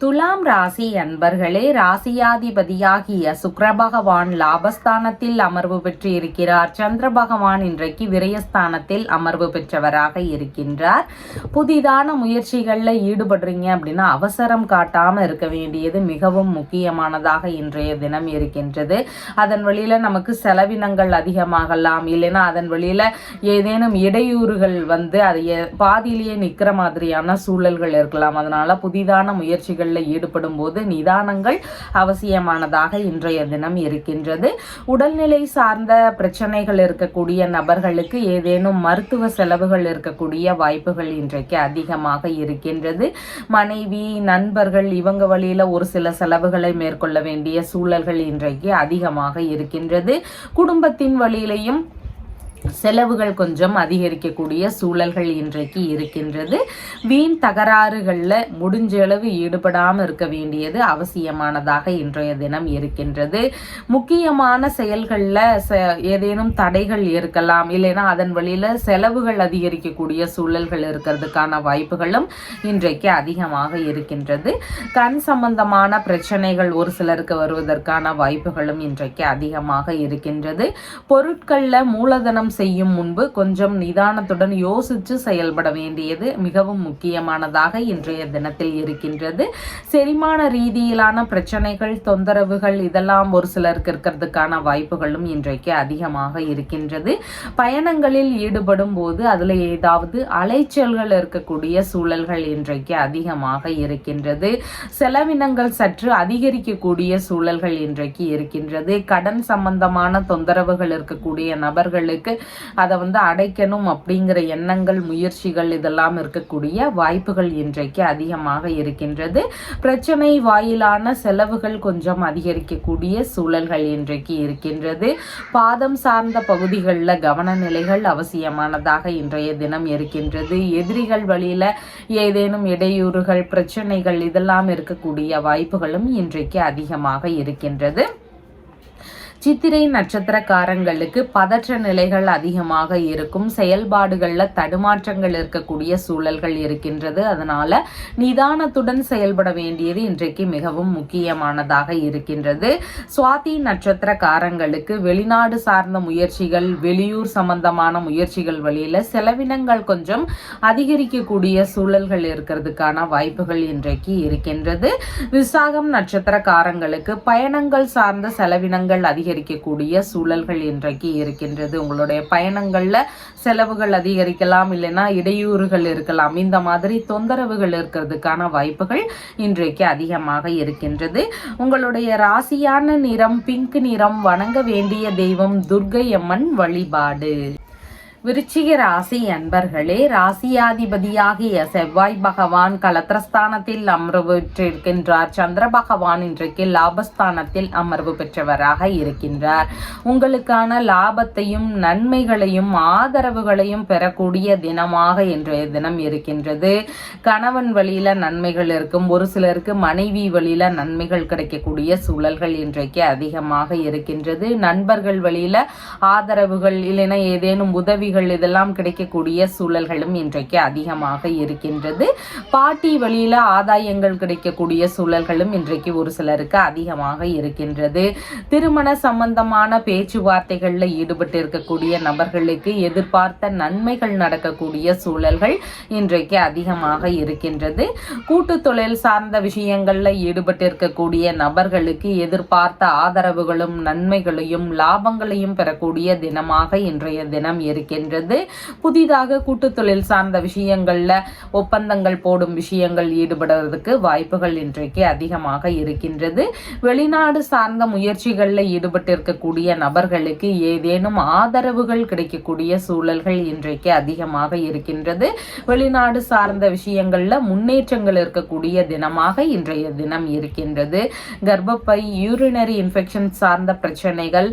A: துலாம் ராசி அன்பர்களே, ராசியாதிபதியாகிய சுக்கிர பகவான் லாபஸ்தானத்தில் அமர்வு பெற்று இருக்கிறார். சந்திர பகவான் இன்றைக்கு விரயஸ்தானத்தில் அமர்வு பெற்றவராக இருக்கின்றார். புதிதான முயற்சிகளில் ஈடுபடுறீங்க அப்படின்னா அவசரம் காட்டாமல் இருக்க வேண்டியது மிகவும் முக்கியமானதாக இன்றைய தினம் இருக்கின்றது. அதன் வழியில நமக்கு செலவினங்கள் அதிகமாகலாம், இல்லைன்னா அதன் வழியில ஏதேனும் இடையூறுகள் வந்து அதை பாதியிலேயே நிற்கிற மாதிரியான சூழல்கள் இருக்கலாம். அதனால புதிதான முயற்சிகள் ஈடுபடும் போது நிதானங்கள் அவசியமானதாக இன்றைய தினம் இருக்கின்றது. உடல்நிலை சார்ந்த பிரச்சனைகள் இருக்கக்கூடிய நபர்களுக்கு ஏதேனும் மருத்துவ செலவுகள் இருக்கக்கூடிய வாய்ப்புகள் இன்றைக்கு அதிகமாக இருக்கின்றது. மனைவி, நண்பர்கள் இவங்க வழியில ஒரு சில செலவுகளை மேற்கொள்ள வேண்டிய சூழல்கள் இன்றைக்கு அதிகமாக இருக்கின்றது. குடும்பத்தின் வழியிலையும் செலவுகள் கொஞ்சம் அதிகரிக்கக்கூடிய சூழல்கள் இன்றைக்கு இருக்கின்றது. வீண் தகராறுகளில் முடிஞ்ச அளவு ஈடுபடாமல் இருக்க வேண்டியது அவசியமானதாக இன்றைய தினம் இருக்கின்றது. முக்கியமான செயல்களில் ஏதேனும் தடைகள் இருக்கலாம், இல்லைன்னா அதன் வழியில் செலவுகள் அதிகரிக்கக்கூடிய சூழல்கள் இருக்கிறதுக்கான வாய்ப்புகளும் இன்றைக்கு அதிகமாக இருக்கின்றது. கண் சம்பந்தமான பிரச்சனைகள் ஒரு சிலருக்கு வருவதற்கான வாய்ப்புகளும் இன்றைக்கு அதிகமாக இருக்கின்றது. பொருட்களில் மூலதனம் செய்யும் முன்பு கொஞ்சம் நிதானத்துடன் யோசித்து செயல்பட வேண்டியது மிகவும் முக்கியமானதாக இன்றைய தினத்தில் இருக்கின்றது. செரிமான ரீதியிலான பிரச்சனைகள், தொந்தரவுகள் இதெல்லாம் ஒரு சிலருக்கு இருக்கிறதுக்கான வாய்ப்புகளும் இன்றைக்கு அதிகமாக இருக்கின்றது. பயணங்களில் ஈடுபடும் போது அதில் ஏதாவது அலைச்சல்கள் இருக்கக்கூடிய சூழல்கள் இன்றைக்கு அதிகமாக இருக்கின்றது. செலவினங்கள் சற்று அதிகரிக்கக்கூடிய சூழல்கள் இன்றைக்கு இருக்கின்றது. கடன் சம்பந்தமான தொந்தரவுகள் இருக்கக்கூடிய நபர்களுக்கு அதை அடைக்கணும் அப்படிங்கிற எண்ணங்கள், முயற்சிகள் இதெல்லாம் இருக்கக்கூடிய வாய்ப்புகள் இன்றைக்கு அதிகமாக இருக்கின்றது. பிரச்சனை வாயிலான செலவுகள் கொஞ்சம் அதிகரிக்கக்கூடிய சூழல்கள் இன்றைக்கு இருக்கின்றது. பாதம் சார்ந்த பகுதிகளில் கவன நிலைகள் அவசியமானதாக இன்றைய தினம் இருக்கின்றது. எதிரிகள் வழியில ஏதேனும் இடையூறுகள், பிரச்சனைகள் இதெல்லாம் இருக்கக்கூடிய வாய்ப்புகளும் இன்றைக்கு அதிகமாக இருக்கின்றது. சித்திரை நட்சத்திரக்காரங்களுக்கு பதற்ற நிலைகள் அதிகமாக இருக்கும். செயல்பாடுகளில் தடுமாற்றங்கள் இருக்கக்கூடிய சூழல்கள் இருக்கின்றது. அதனால நிதானத்துடன் செயல்பட வேண்டியது இன்றைக்கு மிகவும் முக்கியமானதாக இருக்கின்றது. சுவாதி நட்சத்திரக்காரங்களுக்கு வெளிநாடு சார்ந்த முயற்சிகள், வெளியூர் சம்பந்தமான முயற்சிகள் வழியில செலவினங்கள் கொஞ்சம் அதிகரிக்கக்கூடிய சூழல்கள் இருக்கிறதுக்கான வாய்ப்புகள் இன்றைக்கு இருக்கின்றது. விசாகம் நட்சத்திரக்காரங்களுக்கு பயணங்கள் சார்ந்த செலவினங்கள் அதிகரிக்கக்கூடிய சூழல்கள் இன்றைக்கு இருக்கின்றது. உங்களுடைய பயணங்கள்ல செலவுகள் அதிகரிக்கலாம், இல்லைன்னா இடையூறுகள் இருக்கலாம். இந்த மாதிரி தொந்தரவுகள் இருக்கிறதுக்கான வாய்ப்புகள் இன்றைக்கு அதிகமாக இருக்கின்றது. உங்களுடைய ராசியான நிறம் பிங்க் நிறம். வணங்க வேண்டிய தெய்வம் துர்க்கை அம்மன் வழிபாடு. விருச்சிக ராசி அன்பர்களே, ராசியாதிபதியாகிய செவ்வாய் பகவான் கலத்திரஸ்தானத்தில் அமர்வு பெற்றிருக்கின்றார். சந்திர பகவான் இன்றைக்கு லாபஸ்தானத்தில் அமர்வு பெற்றவராக இருக்கின்றார். உங்களுக்கான லாபத்தையும் நன்மைகளையும் ஆதரவுகளையும் பெறக்கூடிய தினமாக இன்றைய தினம் இருக்கின்றது. கணவன் வழியில நன்மைகள் இருக்கும். ஒரு சிலருக்கு மனைவி வழியில நன்மைகள் கிடைக்கக்கூடிய சூழல்கள் இன்றைக்கு அதிகமாக இருக்கின்றது. நண்பர்கள் வழியில ஆதரவுகள், இல்லைன்னா ஏதேனும் உதவி இதெல்லாம் கிடைக்கக்கூடிய சூழல்களும் இன்றைக்கு அதிகமாக இருக்கின்றது. பாட்டி வழியில ஆதாயங்கள் கிடைக்கக்கூடிய சூழல்களும் இன்றைக்கு ஒரு சிலருக்கு அதிகமாக இருக்கின்றது. திருமண சம்பந்தமான பேச்சுவார்த்தைகள்ல ஈடுபட்டு இருக்கக்கூடிய நபர்களுக்கு எதிர்பார்த்த நன்மைகள் நடக்கக்கூடிய சூழல்கள் இன்றைக்கு அதிகமாக இருக்கின்றது. கூட்டு தொழில் சார்ந்த விஷயங்கள்ல ஈடுபட்டு இருக்கக்கூடிய நபர்களுக்கு எதிர்பார்த்த ஆதரவுகளும் நன்மைகளையும் லாபங்களையும் பெறக்கூடிய தினமாக இன்றைய தினம் இருக்கின்றது. புதிதாக கூட்டு தொழில் சார்ந்த விஷயங்கள்ல ஒப்பந்தங்கள் போடும் விஷயங்கள் ஈடுபடுவதற்கு வாய்ப்புகள் இன்றைக்கு அதிகமாக இருக்கின்றது. வெளிநாடு சார்ந்த முயற்சிகளில் ஈடுபட்டு இருக்கக்கூடிய நபர்களுக்கு ஏதேனும் ஆதரவுகள் கிடைக்கக்கூடிய சூழல்கள் இன்றைக்கு அதிகமாக இருக்கின்றது. வெளிநாடு சார்ந்த விஷயங்கள்ல முன்னேற்றங்கள் இருக்கக்கூடிய தினமாக இன்றைய தினம் இருக்கின்றது. கர்ப்பப்பை, யூரினரி இன்ஃபெக்ஷன் சார்ந்த பிரச்சனைகள்,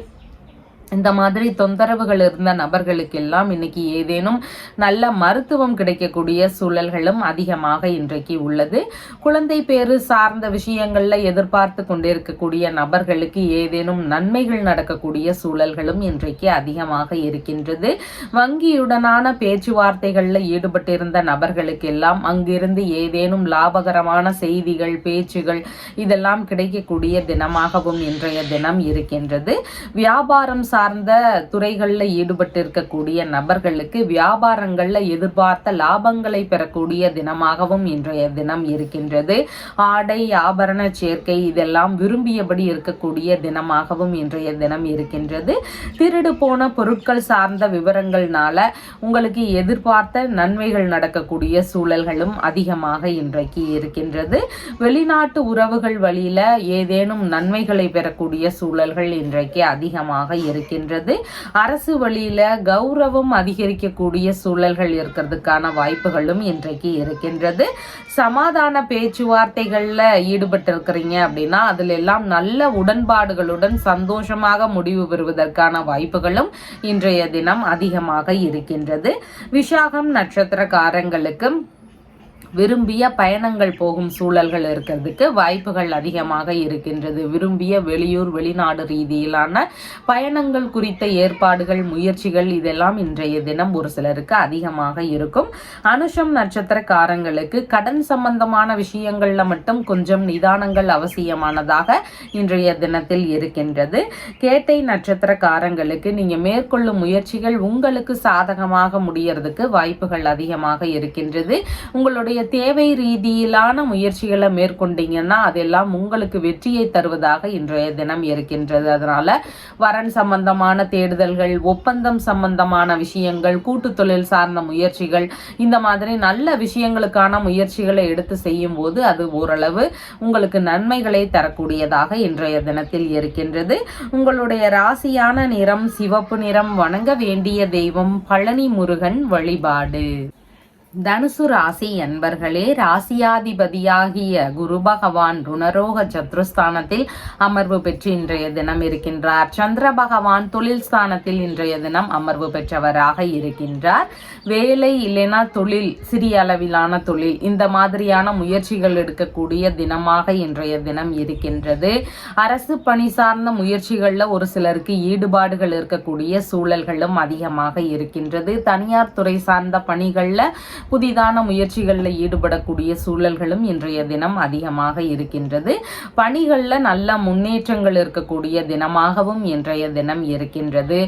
A: இந்த மாதிரி தொந்தரவுகள் இருந்த நபர்களுக்கு எல்லாம் இன்னைக்கு ஏதேனும் நல்ல மருத்துவம் கிடைக்கக்கூடிய சூழல்களும் அதிகமாக இன்றைக்கு உள்ளது. குழந்தை பேரு சார்ந்த விஷயங்கள்ல எதிர்பார்த்து கொண்டிருக்கக்கூடிய நபர்களுக்கு ஏதேனும் நன்மைகள் நடக்கக்கூடிய சூழல்களும் இன்றைக்கு அதிகமாக இருக்கின்றது. வங்கியுடனான பேச்சுவார்த்தைகள்ல ஈடுபட்டிருந்த நபர்களுக்கு எல்லாம் அங்கிருந்து ஏதேனும் லாபகரமான செய்திகள், பேச்சுகள் இதெல்லாம் கிடைக்கக்கூடிய தினமாகவும் இன்றைய தினம் இருக்கின்றது. வியாபாரம் சார்ந்த துறைகளில் ஈடுபட்டு இருக்கக்கூடிய நபர்களுக்கு வியாபாரங்கள்ல எதிர்பார்த்த லாபங்களை பெறக்கூடிய தினமாகவும் இன்றைய தினம் இருக்கின்றது. ஆடை ஆபரண சேர்க்கை இதெல்லாம் விரும்பியபடி இருக்கக்கூடிய தினமாகவும் இன்றைய தினம் இருக்கின்றது. திருடு போன பொருட்கள் சார்ந்த விவரங்கள்னால உங்களுக்கு எதிர்பார்த்த நன்மைகள் நடக்கக்கூடிய சூழல்களும் அதிகமாக இன்றைக்கு இருக்கின்றது. வெளிநாட்டு உறவுகள் வழியில ஏதேனும் நன்மைகளை பெறக்கூடிய சூழல்கள் இன்றைக்கு அதிகமாக இருக்கின்றது. அரசு வழியில கௌரவம் அதிகரிக்கக்கூடிய சூழல்கள் இருக்கிறதுக்கான வாய்ப்புகளும் இன்றைக்கு இருக்கின்றது. சமாதான பேச்சுவார்த்தைகள்ல ஈடுபட்டு இருக்கிறீங்க அப்படின்னா அதுல எல்லாம் நல்ல உடன்பாடுகளுடன் சந்தோஷமாக முடிவு பெறுவதற்கான வாய்ப்புகளும் இன்றைய தினம் அதிகமாக இருக்கின்றது. விசாகம் நட்சத்திரக்காரங்களுக்கு விரும்பிய பயணங்கள் போகும் சூழல்கள் இருக்கிறதுக்கு வாய்ப்புகள் அதிகமாக இருக்கின்றது. விரும்பிய வெளியூர் வெளிநாடு ரீதியிலான பயணங்கள் குறித்த ஏற்பாடுகள், முயற்சிகள் இதெல்லாம் இன்றைய தினம் ஒரு சிலருக்கு அதிகமாக இருக்கும். அனுஷம் நட்சத்திரக்காரங்களுக்கு கடன் சம்பந்தமான விஷயங்கள்ல மட்டும் கொஞ்சம் நிதானங்கள் அவசியமானதாக இன்றைய தினத்தில் இருக்கின்றது. கேட்டை நட்சத்திரக்காரங்களுக்கு நீங்க மேற்கொள்ளும் முயற்சிகள் உங்களுக்கு சாதகமாக முடியறதுக்கு வாய்ப்புகள் அதிகமாக இருக்கின்றது. உங்களுடைய தேவை ரீதியிலான முயற்சிகளை மேற்கொண்டீங்கன்னா அதெல்லாம் உங்களுக்கு வெற்றியை தருவதாக இன்றைய தினம் இருக்கின்றது. அதனால வரன் சம்பந்தமான தேடுதல்கள், ஒப்பந்தம் சம்பந்தமான விஷயங்கள், கூட்டு தொழில் சார்ந்த முயற்சிகள், இந்த மாதிரி நல்ல விஷயங்களுக்கான முயற்சிகளை எடுத்து செய்யும் போது அது ஓரளவு உங்களுக்கு நன்மைகளை தரக்கூடியதாக இன்றைய தினத்தில் இருக்கின்றது. உங்களுடைய ராசியான நிறம் சிவப்பு நிறம். வணங்க வேண்டிய தெய்வம் பழனி முருகன் வழிபாடு. தனுசு ராசி என்பர்களே, ராசியாதிபதியாகிய குரு பகவான் ருணரோக சத்ருஸ்தானத்தில் அமர்வு பெற்று இன்றைய தினம் இருக்கின்றார். சந்திர பகவான் தொழில் ஸ்தானத்தில் இன்றைய தினம் அமர்வு பெற்றவராக இருக்கின்றார். வேலை இல்லைனா தொழில், சிறிய அளவிலான தொழில், இந்த மாதிரியான முயற்சிகள் எடுக்கக்கூடிய தினமாக இன்றைய தினம் இருக்கின்றது. அரசு பணி சார்ந்த முயற்சிகள்ல ஒரு சிலருக்கு ஈடுபாடுகள் இருக்கக்கூடிய சூழல்களும் அதிகமாக இருக்கின்றது. தனியார் துறை சார்ந்த பணிகள்ல புதிதான முயற்சிகளில் ஈடுபடக்கூடிய சூழல்களும் இன்றைய தினம் அதிகமாக இருக்கின்றது. பணிகளில் நல்ல முன்னேற்றங்கள் இருக்கக்கூடிய தினமாகவும் இன்றைய தினம் இருக்கின்றது.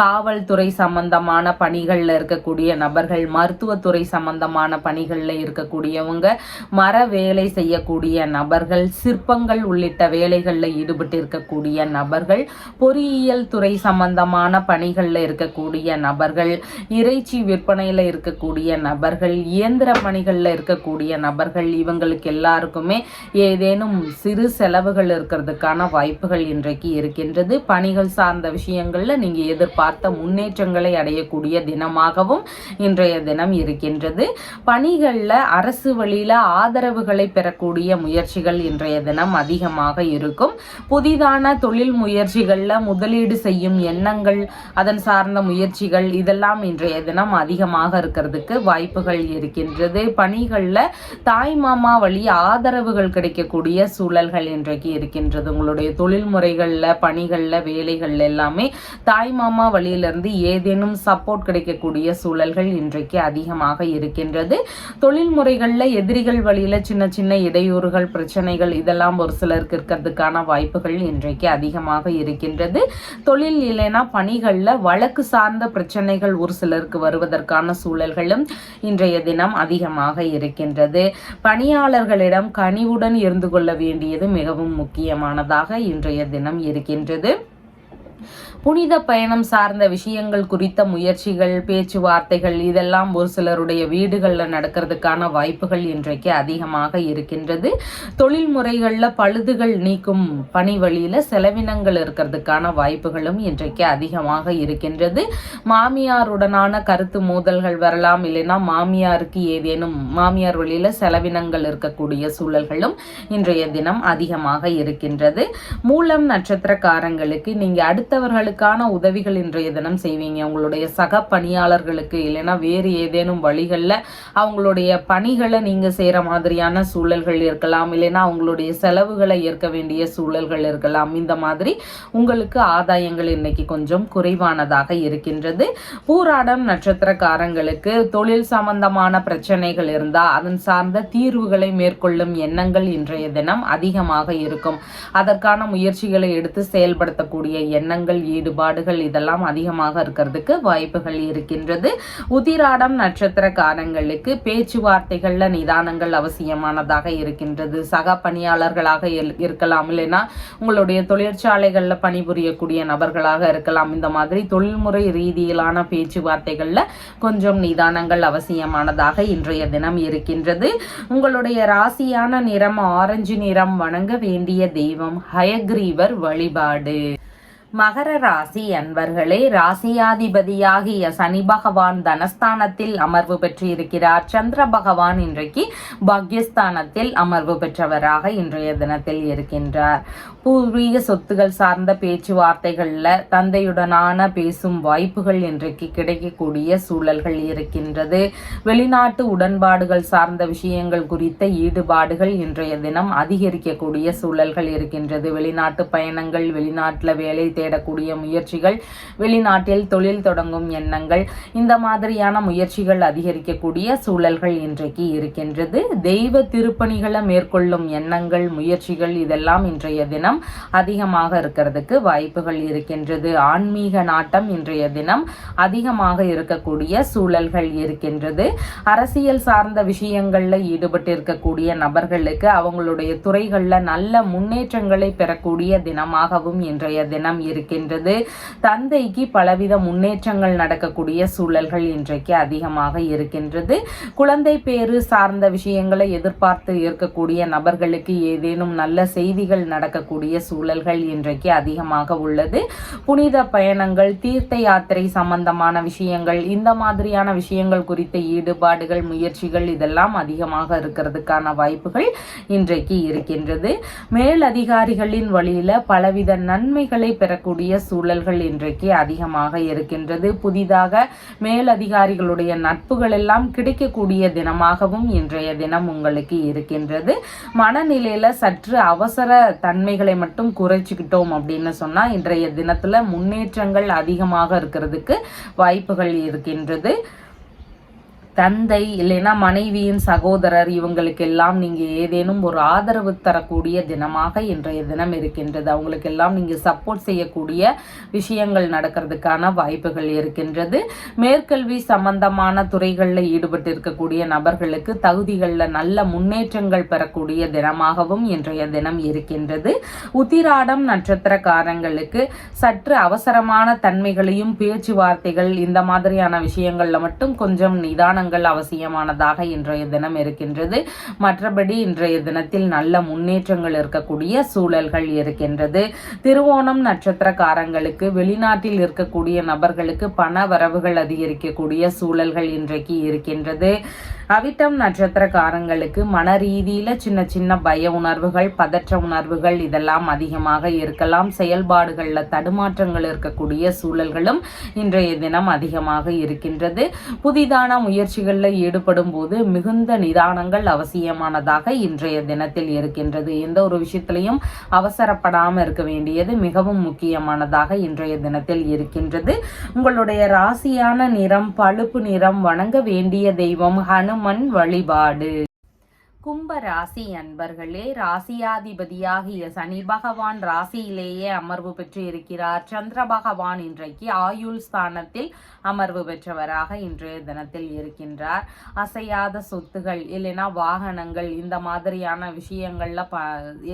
A: காவல்துறை சம்பந்தமான பணிகளில் இருக்கக்கூடிய நபர்கள், மருத்துவத்துறை சம்பந்தமான பணிகளில் இருக்கக்கூடியவங்க, மர வேலை செய்யக்கூடிய நபர்கள், சிற்பங்கள் உள்ளிட்ட வேலைகளில் ஈடுபட்டு இருக்கக்கூடிய நபர்கள், பொறியியல் துறை சம்பந்தமான பணிகளில் இருக்கக்கூடிய நபர்கள், இறைச்சி விற்பனையில் இருக்கக்கூடிய நபர்கள், இயந்திர பணிகளில் இருக்கக்கூடிய நபர்கள், இவங்களுக்கு எல்லாருக்குமே ஏதேனும் சிறு செலவுகள் இருக்கிறதுக்கான வாய்ப்புகள் இன்றைக்கு இருக்கின்றது. பணிகள் சார்ந்த விஷயங்கள்ல நீங்க எதிர்பார்த்த முன்னேற்றங்களை அடையக்கூடிய தினமாகவும் இன்றைய தினம் இருக்கின்றது. பணிகள்ல அரசு வழியில ஆதரவுகளை பெறக்கூடிய முயற்சிகள் இன்றைய தினம் அதிகமாக இருக்கும். புதிதான தொழில் முயற்சிகள்ல முதலீடு செய்யும் எண்ணங்கள், அதன் சார்ந்த முயற்சிகள், இதெல்லாம் இன்றைய தினம் அதிகமாக இருக்கிறதுக்கு வாய்ப்புகள் இருக்கின்றது. பணிகள்ல தாய் மாமா வழி ஆதரவுகள் கிடைக்கக்கூடிய சூழல்கள் இன்றைக்கு இருக்கின்றது. உங்களுடைய தொழில் முறைகள்ல, பணிகள்ல, வேலைகள்ல எல்லாமே தாய் மாமா வழியிலிருந்து ஏதேனும் சப்போர்ட் கிடைக்கக்கூடிய சூழல்கள் இன்றைக்கு அதிகமாக இருக்கின்றது. தொழில் முறைகள்ல எதிரிகள் வழியில சின்ன சின்ன இடையூறுகள், பிரச்சனைகள், இதெல்லாம் ஒரு சிலருக்கு இருக்கிறதுக்கான வாய்ப்புகள் இன்றைக்கு அதிகமாக இருக்கின்றது. தொழில் இல்லைனா பணிகள்ல வழக்கு சார்ந்த பிரச்சனைகள் ஒரு சிலருக்கு வருவதற்கான சூழல்களும் இன்றைய தினம் அதிகமாக இருக்கின்றது. பணியாளர்களிடம் கனிவுடன் இருந்து கொள்ள வேண்டியது மிகவும் முக்கியமானதாக இன்றைய தினம் இருக்கின்றது. புனித பயணம் சார்ந்த விஷயங்கள் குறித்த முயற்சிகள், பேச்சுவார்த்தைகள், இதெல்லாம் ஒரு சிலருடைய வீடுகளில் நடக்கிறதுக்கான வாய்ப்புகள் இன்றைக்கு அதிகமாக இருக்கின்றது. தொழில் முறைகளில் பழுதுகள் நீக்கும் பணி வழியில் செலவினங்கள் இருக்கிறதுக்கான வாய்ப்புகளும் இன்றைக்கு அதிகமாக இருக்கின்றது. மாமியாருடனான கருத்து மோதல்கள் வரலாம், இல்லைன்னா மாமியாருக்கு ஏதேனும் மாமியார் வழியில் செலவினங்கள் இருக்கக்கூடிய சூழல்களும் இன்றைய தினம் அதிகமாக இருக்கின்றது. மூலம் நட்சத்திரக்காரங்களுக்கு நீங்கள் அடுத்தவர்களுக்கு உதவிகள் இன்றைய தினம் செய்வீங்க. உங்களுடைய சக பணியாளர்களுக்கு இல்லைன்னா வேறு ஏதேனும் வழிகளில் அவங்களுடைய பணிகளை நீங்க செய்யற மாதிரியான சூழல்கள் இருக்கலாம், இல்லைன்னா அவங்களுடைய செலவுகளை ஏற்க வேண்டிய சூழல்கள் இருக்கலாம். இந்த மாதிரி உங்களுக்கு ஆதாயங்கள் இன்னைக்கு கொஞ்சம் குறைவானதாக இருக்கின்றது. பூராடம் நட்சத்திரக்காரங்களுக்கு தொழில் சம்பந்தமான பிரச்சனைகள் இருந்தா அதன் சார்ந்த தீர்வுகளை மேற்கொள்ளும் எண்ணங்கள் இன்றைய தினம் அதிகமாக இருக்கும். அதற்கான முயற்சிகளை எடுத்து செயல்படுத்தக்கூடிய எண்ணங்கள், ஈடுபாடுகள், இதெல்லாம் அதிகமாக இருக்கிறதுக்கு வாய்ப்புகள் இருக்கின்றது. உதிராடம் நட்சத்திரக்காரங்களுக்கு பேச்சுவார்த்தைகள்ல நிதானங்கள் அவசியமானதாக இருக்கின்றது. சக பணியாளர்களாக இருக்கலாம், இல்லைன்னா உங்களுடைய தொழிற்சாலைகள்ல பணிபுரியக்கூடிய நபர்களாக இருக்கலாம். இந்த மாதிரி தொழில்முறை ரீதியிலான பேச்சுவார்த்தைகள்ல கொஞ்சம் நிதானங்கள் அவசியமானதாக இன்றைய தினம் இருக்கின்றது. உங்களுடைய ராசியான நிறம் ஆரஞ்சு நிறம். வணங்க வேண்டிய தெய்வம் ஹயக்ரீவர் வழிபாடு. மகர ராசி அன்பர்களே, ராசியாதிபதியாகிய சனி பகவான் தனஸ்தானத்தில் அமர்வு பெற்று இருக்கிறார். சந்திர பகவான் இன்றைக்கு பாக்யஸ்தானத்தில் அமர்வு பெற்றவராக இன்றைய தினத்தில் இருக்கின்றார். பூர்வீக சொத்துகள் சார்ந்த பேச்சுவார்த்தைகள்ல தந்தையுடனான பேசும் வாய்ப்புகள் இன்றைக்கு கிடைக்கக்கூடிய சூழல்கள் இருக்கின்றது. வெளிநாட்டு உடன்பாடுகள் சார்ந்த விஷயங்கள் குறித்த ஈடுபாடுகள் இன்றைய தினம் அதிகரிக்கக்கூடிய சூழல்கள் இருக்கின்றது. வெளிநாட்டு பயணங்கள், வெளிநாட்டில் வேலை தேடக்கூடிய முயற்சிகள், வெளிநாட்டில் தொழில் தொடங்கும் எண்ணங்கள், இந்த மாதிரியான முயற்சிகள் அதிகரிக்கக்கூடிய சூழல்கள் இன்றைக்கு இருக்கின்றது. தெய்வ திருப்பணிகளை மேற்கொள்ளும் எண்ணங்கள், முயற்சிகள், இதெல்லாம் இன்றைய தினம் அதிகமாக இருக்கிறதுக்கு வாய்ப்புகள் இருக்கின்றது. ஆன்மீக நாட்டம் இன்றைய தினம் அதிகமாக இருக்கக்கூடிய சூழல்கள் இருக்கின்றது. அரசியல் சார்ந்த விஷயங்கள்ல ஈடுபட்டு இருக்கக்கூடிய நபர்களுக்கு அவங்களுடைய துறைகள்ல நல்ல முன்னேற்றங்களை பெறக்கூடிய தினமாகவும் இன்றைய தினம் இருக்கின்றது. தந்தைக்கு பலவித முன்னேற்றங்கள் நடக்கக்கூடிய சூழல்கள் இன்றைக்கு அதிகமாக இருக்கின்றது. குழந்தை பேறு சார்ந்த விஷயங்களை எதிர்பார்த்து இருக்கக்கூடிய நபர்களுக்கு ஏதேனும் நல்ல செய்திகள் நடக்கக்கூடிய சூழல்கள் இன்றைக்கு அதிகமாக உள்ளது. புனித பயணங்கள், தீர்த்த யாத்திரை சம்பந்தமான விஷயங்கள், இந்த மாதிரியான விஷயங்கள் குறித்த ஈடுபாடுகள், முயற்சிகள் இதெல்லாம் அதிகமாக இருக்கிறதுக்கான வாய்ப்புகள் இன்றைக்கு இருக்கின்றது. மேலதிகாரிகளின் வழியில பலவித நன்மைகளை பெறக்கூடிய சூழல்கள் இன்றைக்கு அதிகமாக இருக்கின்றது. புதிதாக மேலதிகாரிகளுடைய நட்புகள் எல்லாம் கிடைக்கக்கூடிய தினமாகவும் இன்றைய தினம் உங்களுக்கு இருக்கின்றது. மனநிலையில சற்று அவசர தன்மைகளை மட்டும் குறைச்சிக்கிட்டோம் அப்படின்னு சொன்னா இன்றைய தினத்துல முன்னேற்றங்கள் அதிகமாக இருக்கிறதுக்கு வாய்ப்புகள் இருக்கின்றது. தந்தை இல்லைன்னா மனைவியின் சகோதரர் இவங்களுக்கெல்லாம் நீங்கள் ஏதேனும் ஒரு ஆதரவு தரக்கூடிய தினமாக இன்றைய தினம் இருக்கின்றது. அவங்களுக்கெல்லாம் நீங்கள் சப்போர்ட் செய்யக்கூடிய விஷயங்கள் நடக்கிறதுக்கான வாய்ப்புகள் இருக்கின்றது. மேற்கல்வி சம்பந்தமான துறைகளில் ஈடுபட்டு இருக்கக்கூடிய நபர்களுக்கு தகுதிகளில் நல்ல முன்னேற்றங்கள் பெறக்கூடிய தினமாகவும் இன்றைய தினம் இருக்கின்றது. உத்திராடம் நட்சத்திரக்காரங்களுக்கு சற்று அவசரமான தன்மைகளையும் பேச்சுவார்த்தைகள் இந்த மாதிரியான விஷயங்கள்ல மட்டும் கொஞ்சம் நிதான அவசியமானதாக இன்றைய தினம் இருக்கின்றது. மற்றபடி இன்றைய தினத்தில் நல்ல முன்னேற்றங்கள் இருக்கக்கூடிய சூழல்கள் இருக்கின்றது. திருவோணம் நட்சத்திரக்காரங்களுக்கு வெளிநாட்டில் இருக்கக்கூடிய நபர்களுக்கு பண வரவுகள் அதிகரிக்கக்கூடிய சூழல்கள் இன்றைக்கு இருக்கின்றது. அவிட்டம் நட்சத்திரக்காரங்களுக்கு மன ரீதியில சின்ன சின்ன பய உணர்வுகள், பதற்ற உணர்வுகள் இதெல்லாம் அதிகமாக இருக்கலாம். செயல்பாடுகளில் தடுமாற்றங்கள் இருக்கக்கூடிய சூழல்களும் இன்றைய தினம் அதிகமாக இருக்கின்றது. புதிதான முயற்சிகளில் ஈடுபடும் போது மிகுந்த நிதானங்கள் அவசியமானதாக இன்றைய தினத்தில் இருக்கின்றது. எந்த ஒரு விஷயத்திலையும் அவசரப்படாமல் இருக்க வேண்டியது மிகவும் முக்கியமானதாக இன்றைய தினத்தில் இருக்கின்றது. உங்களுடைய ராசியான நிறம் பழுப்பு நிறம். வணங்க வேண்டிய தெய்வம் ஹனுமன் வழிபாடு. கும்ப ராசி அன்பர்களே, ராசியாதிபதியாகிய சனி பகவான் ராசியிலேயே அமர்வு பெற்று இருக்கிறார். சந்திர பகவான் இன்றைக்கு ஆயுள் ஸ்தானத்தில் அமர்வு பெற்றவராக இன்றைய தினத்தில் இருக்கின்றார். அசையாத சொத்துகள் இல்லைன்னா வாகனங்கள் இந்த மாதிரியான விஷயங்கள்ல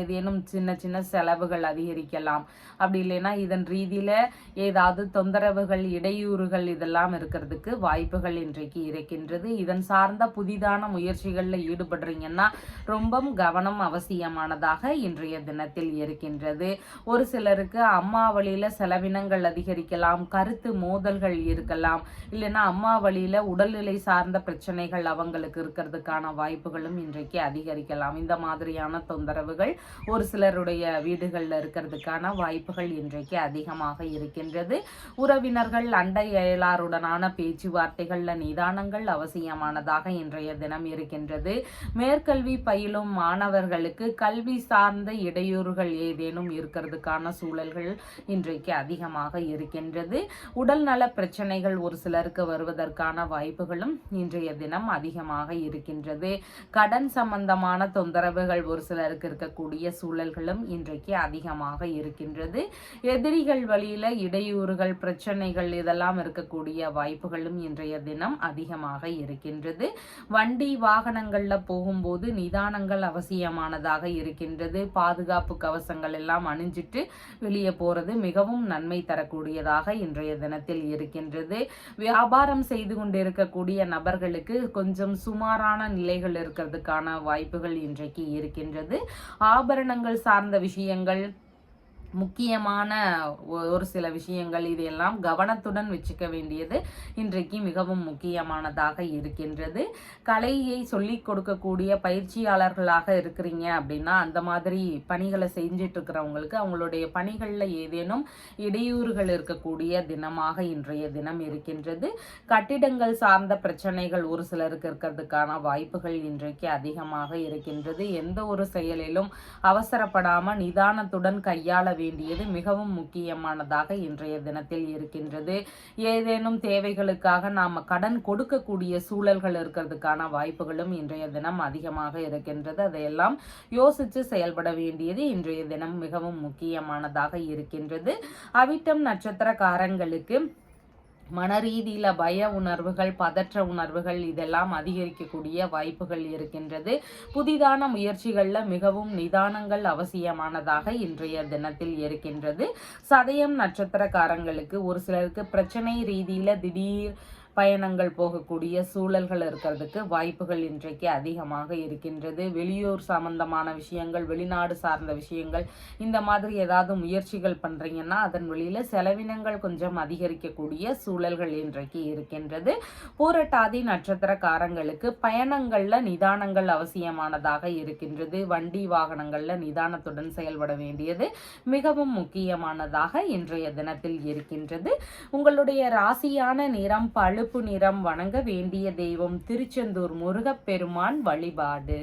A: ஏதேனும் சின்ன சின்ன செலவுகள் அதிகரிக்கலாம். அப்படி இல்லைன்னா இதன் ரீதியில ஏதாவது தொந்தரவுகள், இடையூறுகள் இதெல்லாம் இருக்கிறதுக்கு வாய்ப்புகள் இன்றைக்கு இருக்கின்றது. இதன் சார்ந்த புதிதான முயற்சிகளில் ஈடுபடுறீங்கன்னா ரொம்பவும் கவனம் அவசியமானதாக இன்றைய தினத்தில் இருக்கின்றது. ஒரு சிலருக்கு அம்மா வழியில செலவினங்கள் அதிகரிக்கலாம், கருத்து மோதல்கள் இருக்கலாம், இல்லைன்னா அம்மா வழியில உடல்நிலை சார்ந்த பிரச்சனைகள் அவங்களுக்கு இருக்கிறதுக்கான வாய்ப்புகளும் இன்றைக்கு அதிகரிக்கலாம். இந்த மாதிரியான தொந்தரவுகள் ஒரு சிலருடைய வீடுகளில் இருக்கிறதுக்கான வாய்ப்புகள் இன்றைக்கு அதிகமாக இருக்கின்றது. உறவினர்கள், அண்டை அயலாருடனான பேச்சுவார்த்தைகள்ல நிதானங்கள் அவசியமானதாக இன்றைய தினம் இருக்கின்றது. மேற்கல்வி பயிலும் மாணவர்களுக்கு கல்வி சார்ந்த இடையூறுகள் ஏதேனும் இருக்கிறதுக்கான சூழல்கள் இன்றைக்கு அதிகமாக இருக்கின்றது. உடல் நல பிரச்சனைகள் ஒரு சிலருக்கு வருவதற்கான வாய்ப்புகளும் இன்றைய தினம் அதிகமாக இருக்கின்றது. கடன் சம்பந்தமான தொந்தரவுகள் ஒரு சிலருக்கு இருக்கக்கூடிய சூழல்களும் இன்றைக்கு அதிகமாக இருக்கின்றது. எதிரிகள் வழியில இடையூறுகள், பிரச்சனைகள் இதெல்லாம் இருக்கக்கூடிய வாய்ப்புகளும் இன்றைய தினம் அதிகமாக இருக்கின்றது. வண்டி வாகனங்கள்ல போகும்போது நிதானங்கள் அவசியமானதாக இருக்கின்றது. பாதுகாப்பு கவசங்கள் எல்லாம் அணிஞ்சிட்டு வெளியே போறது மிகவும் நன்மை தரக்கூடியதாக இன்றைய தினத்தில் இருக்கின்றது. வியாபாரம் செய்து கொண்டிருக்கக்கூடிய நபர்களுக்கு கொஞ்சம் சுமாரான நிலைகள் இருக்கிறதுக்கான வாய்ப்புகள் இன்றைக்கு இருக்கின்றது. ஆபரணங்கள் சார்ந்த விஷயங்கள், முக்கியமான ஒரு சில விஷயங்கள் இதையெல்லாம் கவனத்துடன் வச்சுக்க வேண்டியது இன்றைக்கு மிகவும் முக்கியமானதாக இருக்கின்றது. கலையை சொல்லிக் கொடுக்கக்கூடிய பயிற்சியாளர்களாக இருக்கிறீங்க அப்படின்னா அந்த மாதிரி பணிகளை செஞ்சிட்டு இருக்கிறவங்களுக்கு அவங்களுடைய பணிகளில் ஏதேனும் இடையூறுகள் இருக்கக்கூடிய தினமாக இன்றைய தினம் இருக்கின்றது. கட்டிடங்கள் சார்ந்த பிரச்சனைகள் ஒரு சிலருக்கு இருக்கிறதுக்கான வாய்ப்புகள் இன்றைக்கு அதிகமாக இருக்கின்றது. எந்த ஒரு செயலிலும் அவசரப்படாமல் நிதானத்துடன் கையாள வேண்டியது மிகவும் முக்கியமானதாக இன்றைய தினத்தில் இருக்கின்றது. ஏதேனும் தேவைகளுக்காக நாம கடன் கொடுக்கக்கூடிய சூழல்கள் இருக்கிறதுக்கான வாய்ப்புகளும் இன்றைய தினம் அதிகமாக இருக்கின்றது. அதையெல்லாம் யோசித்து செயல்பட வேண்டியது இன்றைய தினம் மிகவும் முக்கியமானதாக இருக்கின்றது. அவிட்டம் நட்சத்திரக்காரங்களுக்கு மனரீதியில் பய உணர்வுகள், பதற்ற உணர்வுகள் இதெல்லாம் அதிகரிக்கக்கூடிய வாய்ப்புகள் இருக்கின்றது. புதிதான முயற்சிகளில் மிகவும் நிதானங்கள் அவசியமானதாக இன்றைய தினத்தில் இருக்கின்றது. சதயம் நட்சத்திரக்காரங்களுக்கு ஒரு சிலருக்கு பிரச்சனை ரீதியில் திடீர் பயணங்கள் போகக்கூடிய சூழல்கள் இருக்கிறதுக்கு வாய்ப்புகள் இன்றைக்கு அதிகமாக இருக்கின்றது. வெளியூர் சம்பந்தமான விஷயங்கள், வெளிநாடு சார்ந்த விஷயங்கள், இந்த மாதிரி ஏதாவது முயற்சிகள் பண்ணுறீங்கன்னா அதன் வழியில் செலவினங்கள் கொஞ்சம் அதிகரிக்கக்கூடிய சூழல்கள் இன்றைக்கு இருக்கின்றது. பூரட்டாதி நட்சத்திரக்காரங்களுக்கு பயணங்களில் நிதானங்கள் அவசியமானதாக இருக்கின்றது. வண்டி வாகனங்களில் நிதானத்துடன் செயல்பட வேண்டியது மிகவும் முக்கியமானதாக இன்றைய தினத்தில் இருக்கின்றது. உங்களுடைய ராசியான நிறம் பழுப்பு நிறம். வணங்க வேண்டிய தெய்வம் திருச்செந்தூர் முருகப்பெருமான் வழிபாடு.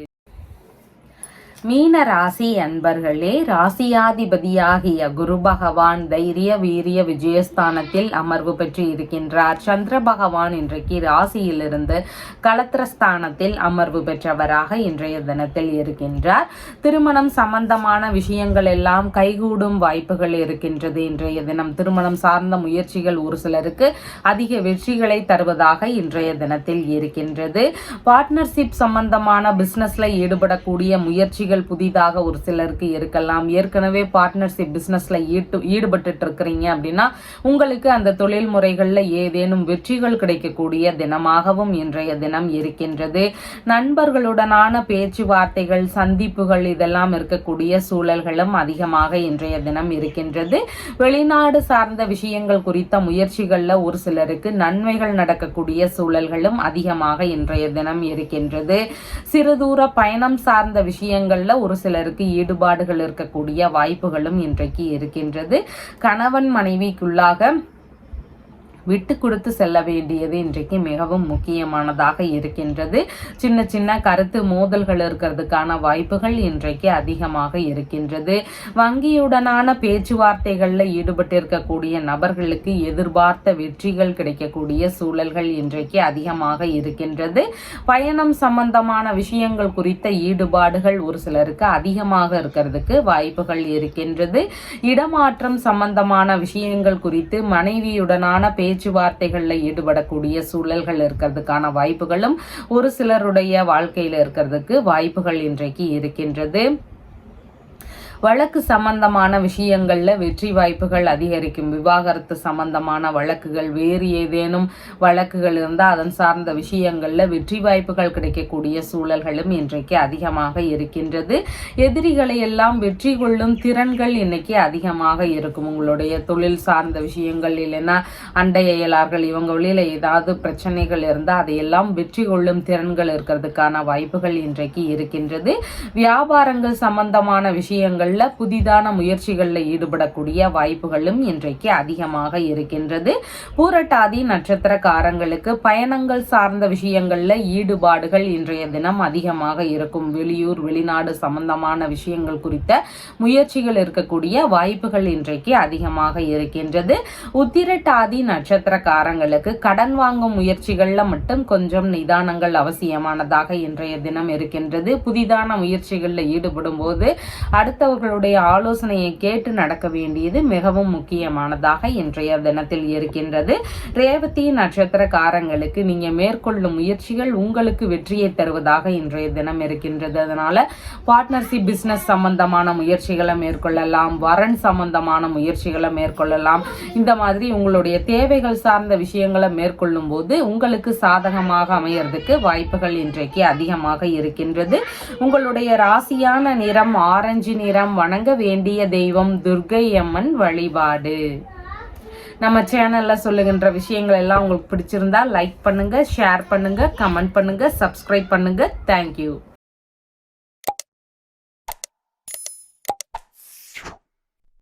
A: மீன ராசி அன்பர்களே, ராசியாதிபதியாகிய குரு பகவான் தைரிய வீரிய விஜயஸ்தானத்தில் அமர்வு பெற்று இருக்கின்றார். சந்திர பகவான் இன்றைக்கு ராசியிலிருந்து களத்திரஸ்தானத்தில் அமர்வு பெற்றவராக இன்றைய தினத்தில் இருக்கின்றார். திருமணம் சம்பந்தமான விஷயங்கள் எல்லாம் கைகூடும் வாய்ப்புகள் இருக்கின்றது. இன்றைய தினம் திருமணம் சார்ந்த முயற்சிகள் ஒரு சிலருக்கு அதிக வெற்றிகளை தருவதாக இன்றைய தினத்தில் இருக்கின்றது. பார்ட்னர்ஷிப் சம்பந்தமான பிசினஸ்ல ஈடுபடக்கூடிய முயற்சிகள் புதிதாக ஒரு சிலருக்கு இருக்கலாம். ஏற்கனவே பார்ட்னர்ஷிப் பிசினஸ்ல ஈடுபட்டு இருக்கிறீங்க அப்படின்னா உங்களுக்கு அந்த தொழில் முறைகள்ல ஏதேனும் வெற்றிகள் கிடைக்கக்கூடிய தினமாகவும் இன்றைய தினம் இருக்கின்றது. நண்பர்களுடனான பேச்சுவார்த்தைகள், சந்திப்புகள் இதெல்லாம் இருக்கக்கூடிய சூழல்களும் அதிகமாக இன்றைய தினம் இருக்கின்றது. வெளிநாடு சார்ந்த விஷயங்கள் குறித்த முயற்சிகள்ல ஒரு சிலருக்கு நன்மைகள் நடக்கக்கூடிய சூழல்களும் அதிகமாக இன்றைய தினம் இருக்கின்றது. சிறு தூர பயணம் சார்ந்த விஷயங்கள் ஒரு சிலருக்கு ஈடுபாடுகள் இருக்கக்கூடிய வாய்ப்புகளும் இன்றைக்கு இருக்கின்றது. கணவன் மனைவிக்குள்ளாக விட்டு கொடுத்து செல்ல வேண்டியது இன்றைக்கு மிகவும் முக்கியமானதாக இருக்கின்றது. சின்ன சின்ன கருத்து மோதல்கள் இருக்கிறதுக்கான வாய்ப்புகள் இன்றைக்கு அதிகமாக இருக்கின்றது. வங்கியுடனான பேச்சுவார்த்தைகளில் ஈடுபட்டிருக்கக்கூடிய நபர்களுக்கு எதிர்பார்த்த வெற்றிகள் கிடைக்கக்கூடிய சூழல்கள் இன்றைக்கு அதிகமாக இருக்கின்றது. பயணம் சம்பந்தமான விஷயங்கள் குறித்த ஈடுபாடுகள் ஒரு சிலருக்கு அதிகமாக இருக்கிறதுக்கு வாய்ப்புகள் இருக்கின்றது. இடமாற்றம் சம்பந்தமான விஷயங்கள் குறித்து மனைவியுடனான பேச்சுவார்த்தைகளில் ஈடுபடக்கூடிய சூழல்கள் இருக்கிறதுக்கான வாய்ப்புகளும் ஒரு சிலருடைய வாழ்க்கையில் இருக்கிறதுக்கு வாய்ப்புகள் இன்றைக்கு இருக்கின்றது. வழக்கு சம்பந்தமான விஷயங்கள்ல வெற்றி வாய்ப்புகள் அதிகரிக்கும். விவாகரத்து சம்பந்தமான வழக்குகள், வேறு ஏதேனும் வழக்குகள் இருந்தால் அதன் சார்ந்த விஷயங்கள்ல வெற்றி வாய்ப்புகள் கிடைக்கக்கூடிய சூழல்களும் இன்றைக்கு அதிகமாக இருக்கின்றது. எதிரிகளை எல்லாம் வெற்றி கொள்ளும் திறன்கள் இன்னைக்கு அதிகமாக இருக்கும். உங்களுடைய தொழில் சார்ந்த விஷயங்கள் இல்லைன்னா அண்டை அயலார்கள் இவங்க வழியில ஏதாவது பிரச்சனைகள் இருந்தால் அதையெல்லாம் வெற்றி கொள்ளும் திறன்கள் இருக்கிறதுக்கான வாய்ப்புகள் இன்றைக்கு இருக்கின்றது. வியாபாரங்கள் சம்பந்தமான விஷயங்கள் புதிதான முயற்சிகளில் ஈடுபடக்கூடிய வாய்ப்புகளும் இன்றைக்கு அதிகமாக இருக்கின்றது. பூரட்டாதி நட்சத்திரக்காரங்களுக்கு பயணங்கள் சார்ந்த விஷயங்கள்ல ஈடுபாடுகள் இன்றைய தினம் அதிகமாக இருக்கும். வெளியூர் வெளிநாடு சம்பந்தமான விஷயங்கள் குறித்த முயற்சிகள் இருக்கக்கூடிய வாய்ப்புகள் இன்றைக்கு அதிகமாக இருக்கின்றது. உத்திரட்டாதி நட்சத்திரக்காரங்களுக்கு கடன் வாங்கும் முயற்சிகள்ல மட்டும் கொஞ்சம் நிதானங்கள் அவசியமானதாக இன்றைய தினம் இருக்கின்றது. புதிதான முயற்சிகளில் ஈடுபடும் போது அடுத்தவர்களுடைய ஆலோசனையை கேட்டு நடக்க வேண்டியது மிகவும் முக்கியமானதாக இன்றைய தினத்தில் இருக்கின்றது. ரேவதி நட்சத்திரக்காரங்களுக்கு நீங்க மேற்கொள்ளும் முயற்சிகள் உங்களுக்கு வெற்றியை தருவதாக இன்றைய தினம் இருக்கின்றது. அதனால பார்ட்னர்ஷிப் பிசினஸ் சம்பந்தமான முயற்சிகளை மேற்கொள்ளலாம், வரன் சம்பந்தமான முயற்சிகளை மேற்கொள்ளலாம். இந்த மாதிரி உங்களுடைய தேவைகள் சார்ந்த விஷயங்களை மேற்கொள்ளும் போது உங்களுக்கு சாதகமாக அமையறதுக்கு வாய்ப்புகள் இன்றைக்கு அதிகமாக இருக்கின்றது. உங்களுடைய ராசியான நிறம் ஆரஞ்சு நிறம். வணங்க வேண்டிய தெய்வம் துர்க்கை அம்மன் வழிபாடு. நம்ம சேனல்ல சொல்லுகின்ற விஷயங்கள் எல்லாம் உங்களுக்கு பிடிச்சிருந்தா லைக் பண்ணுங்க, ஷேர் பண்ணுங்க, கமெண்ட் பண்ணுங்க, சப்ஸ்கிரைப் பண்ணுங்க. தேங்க்யூ.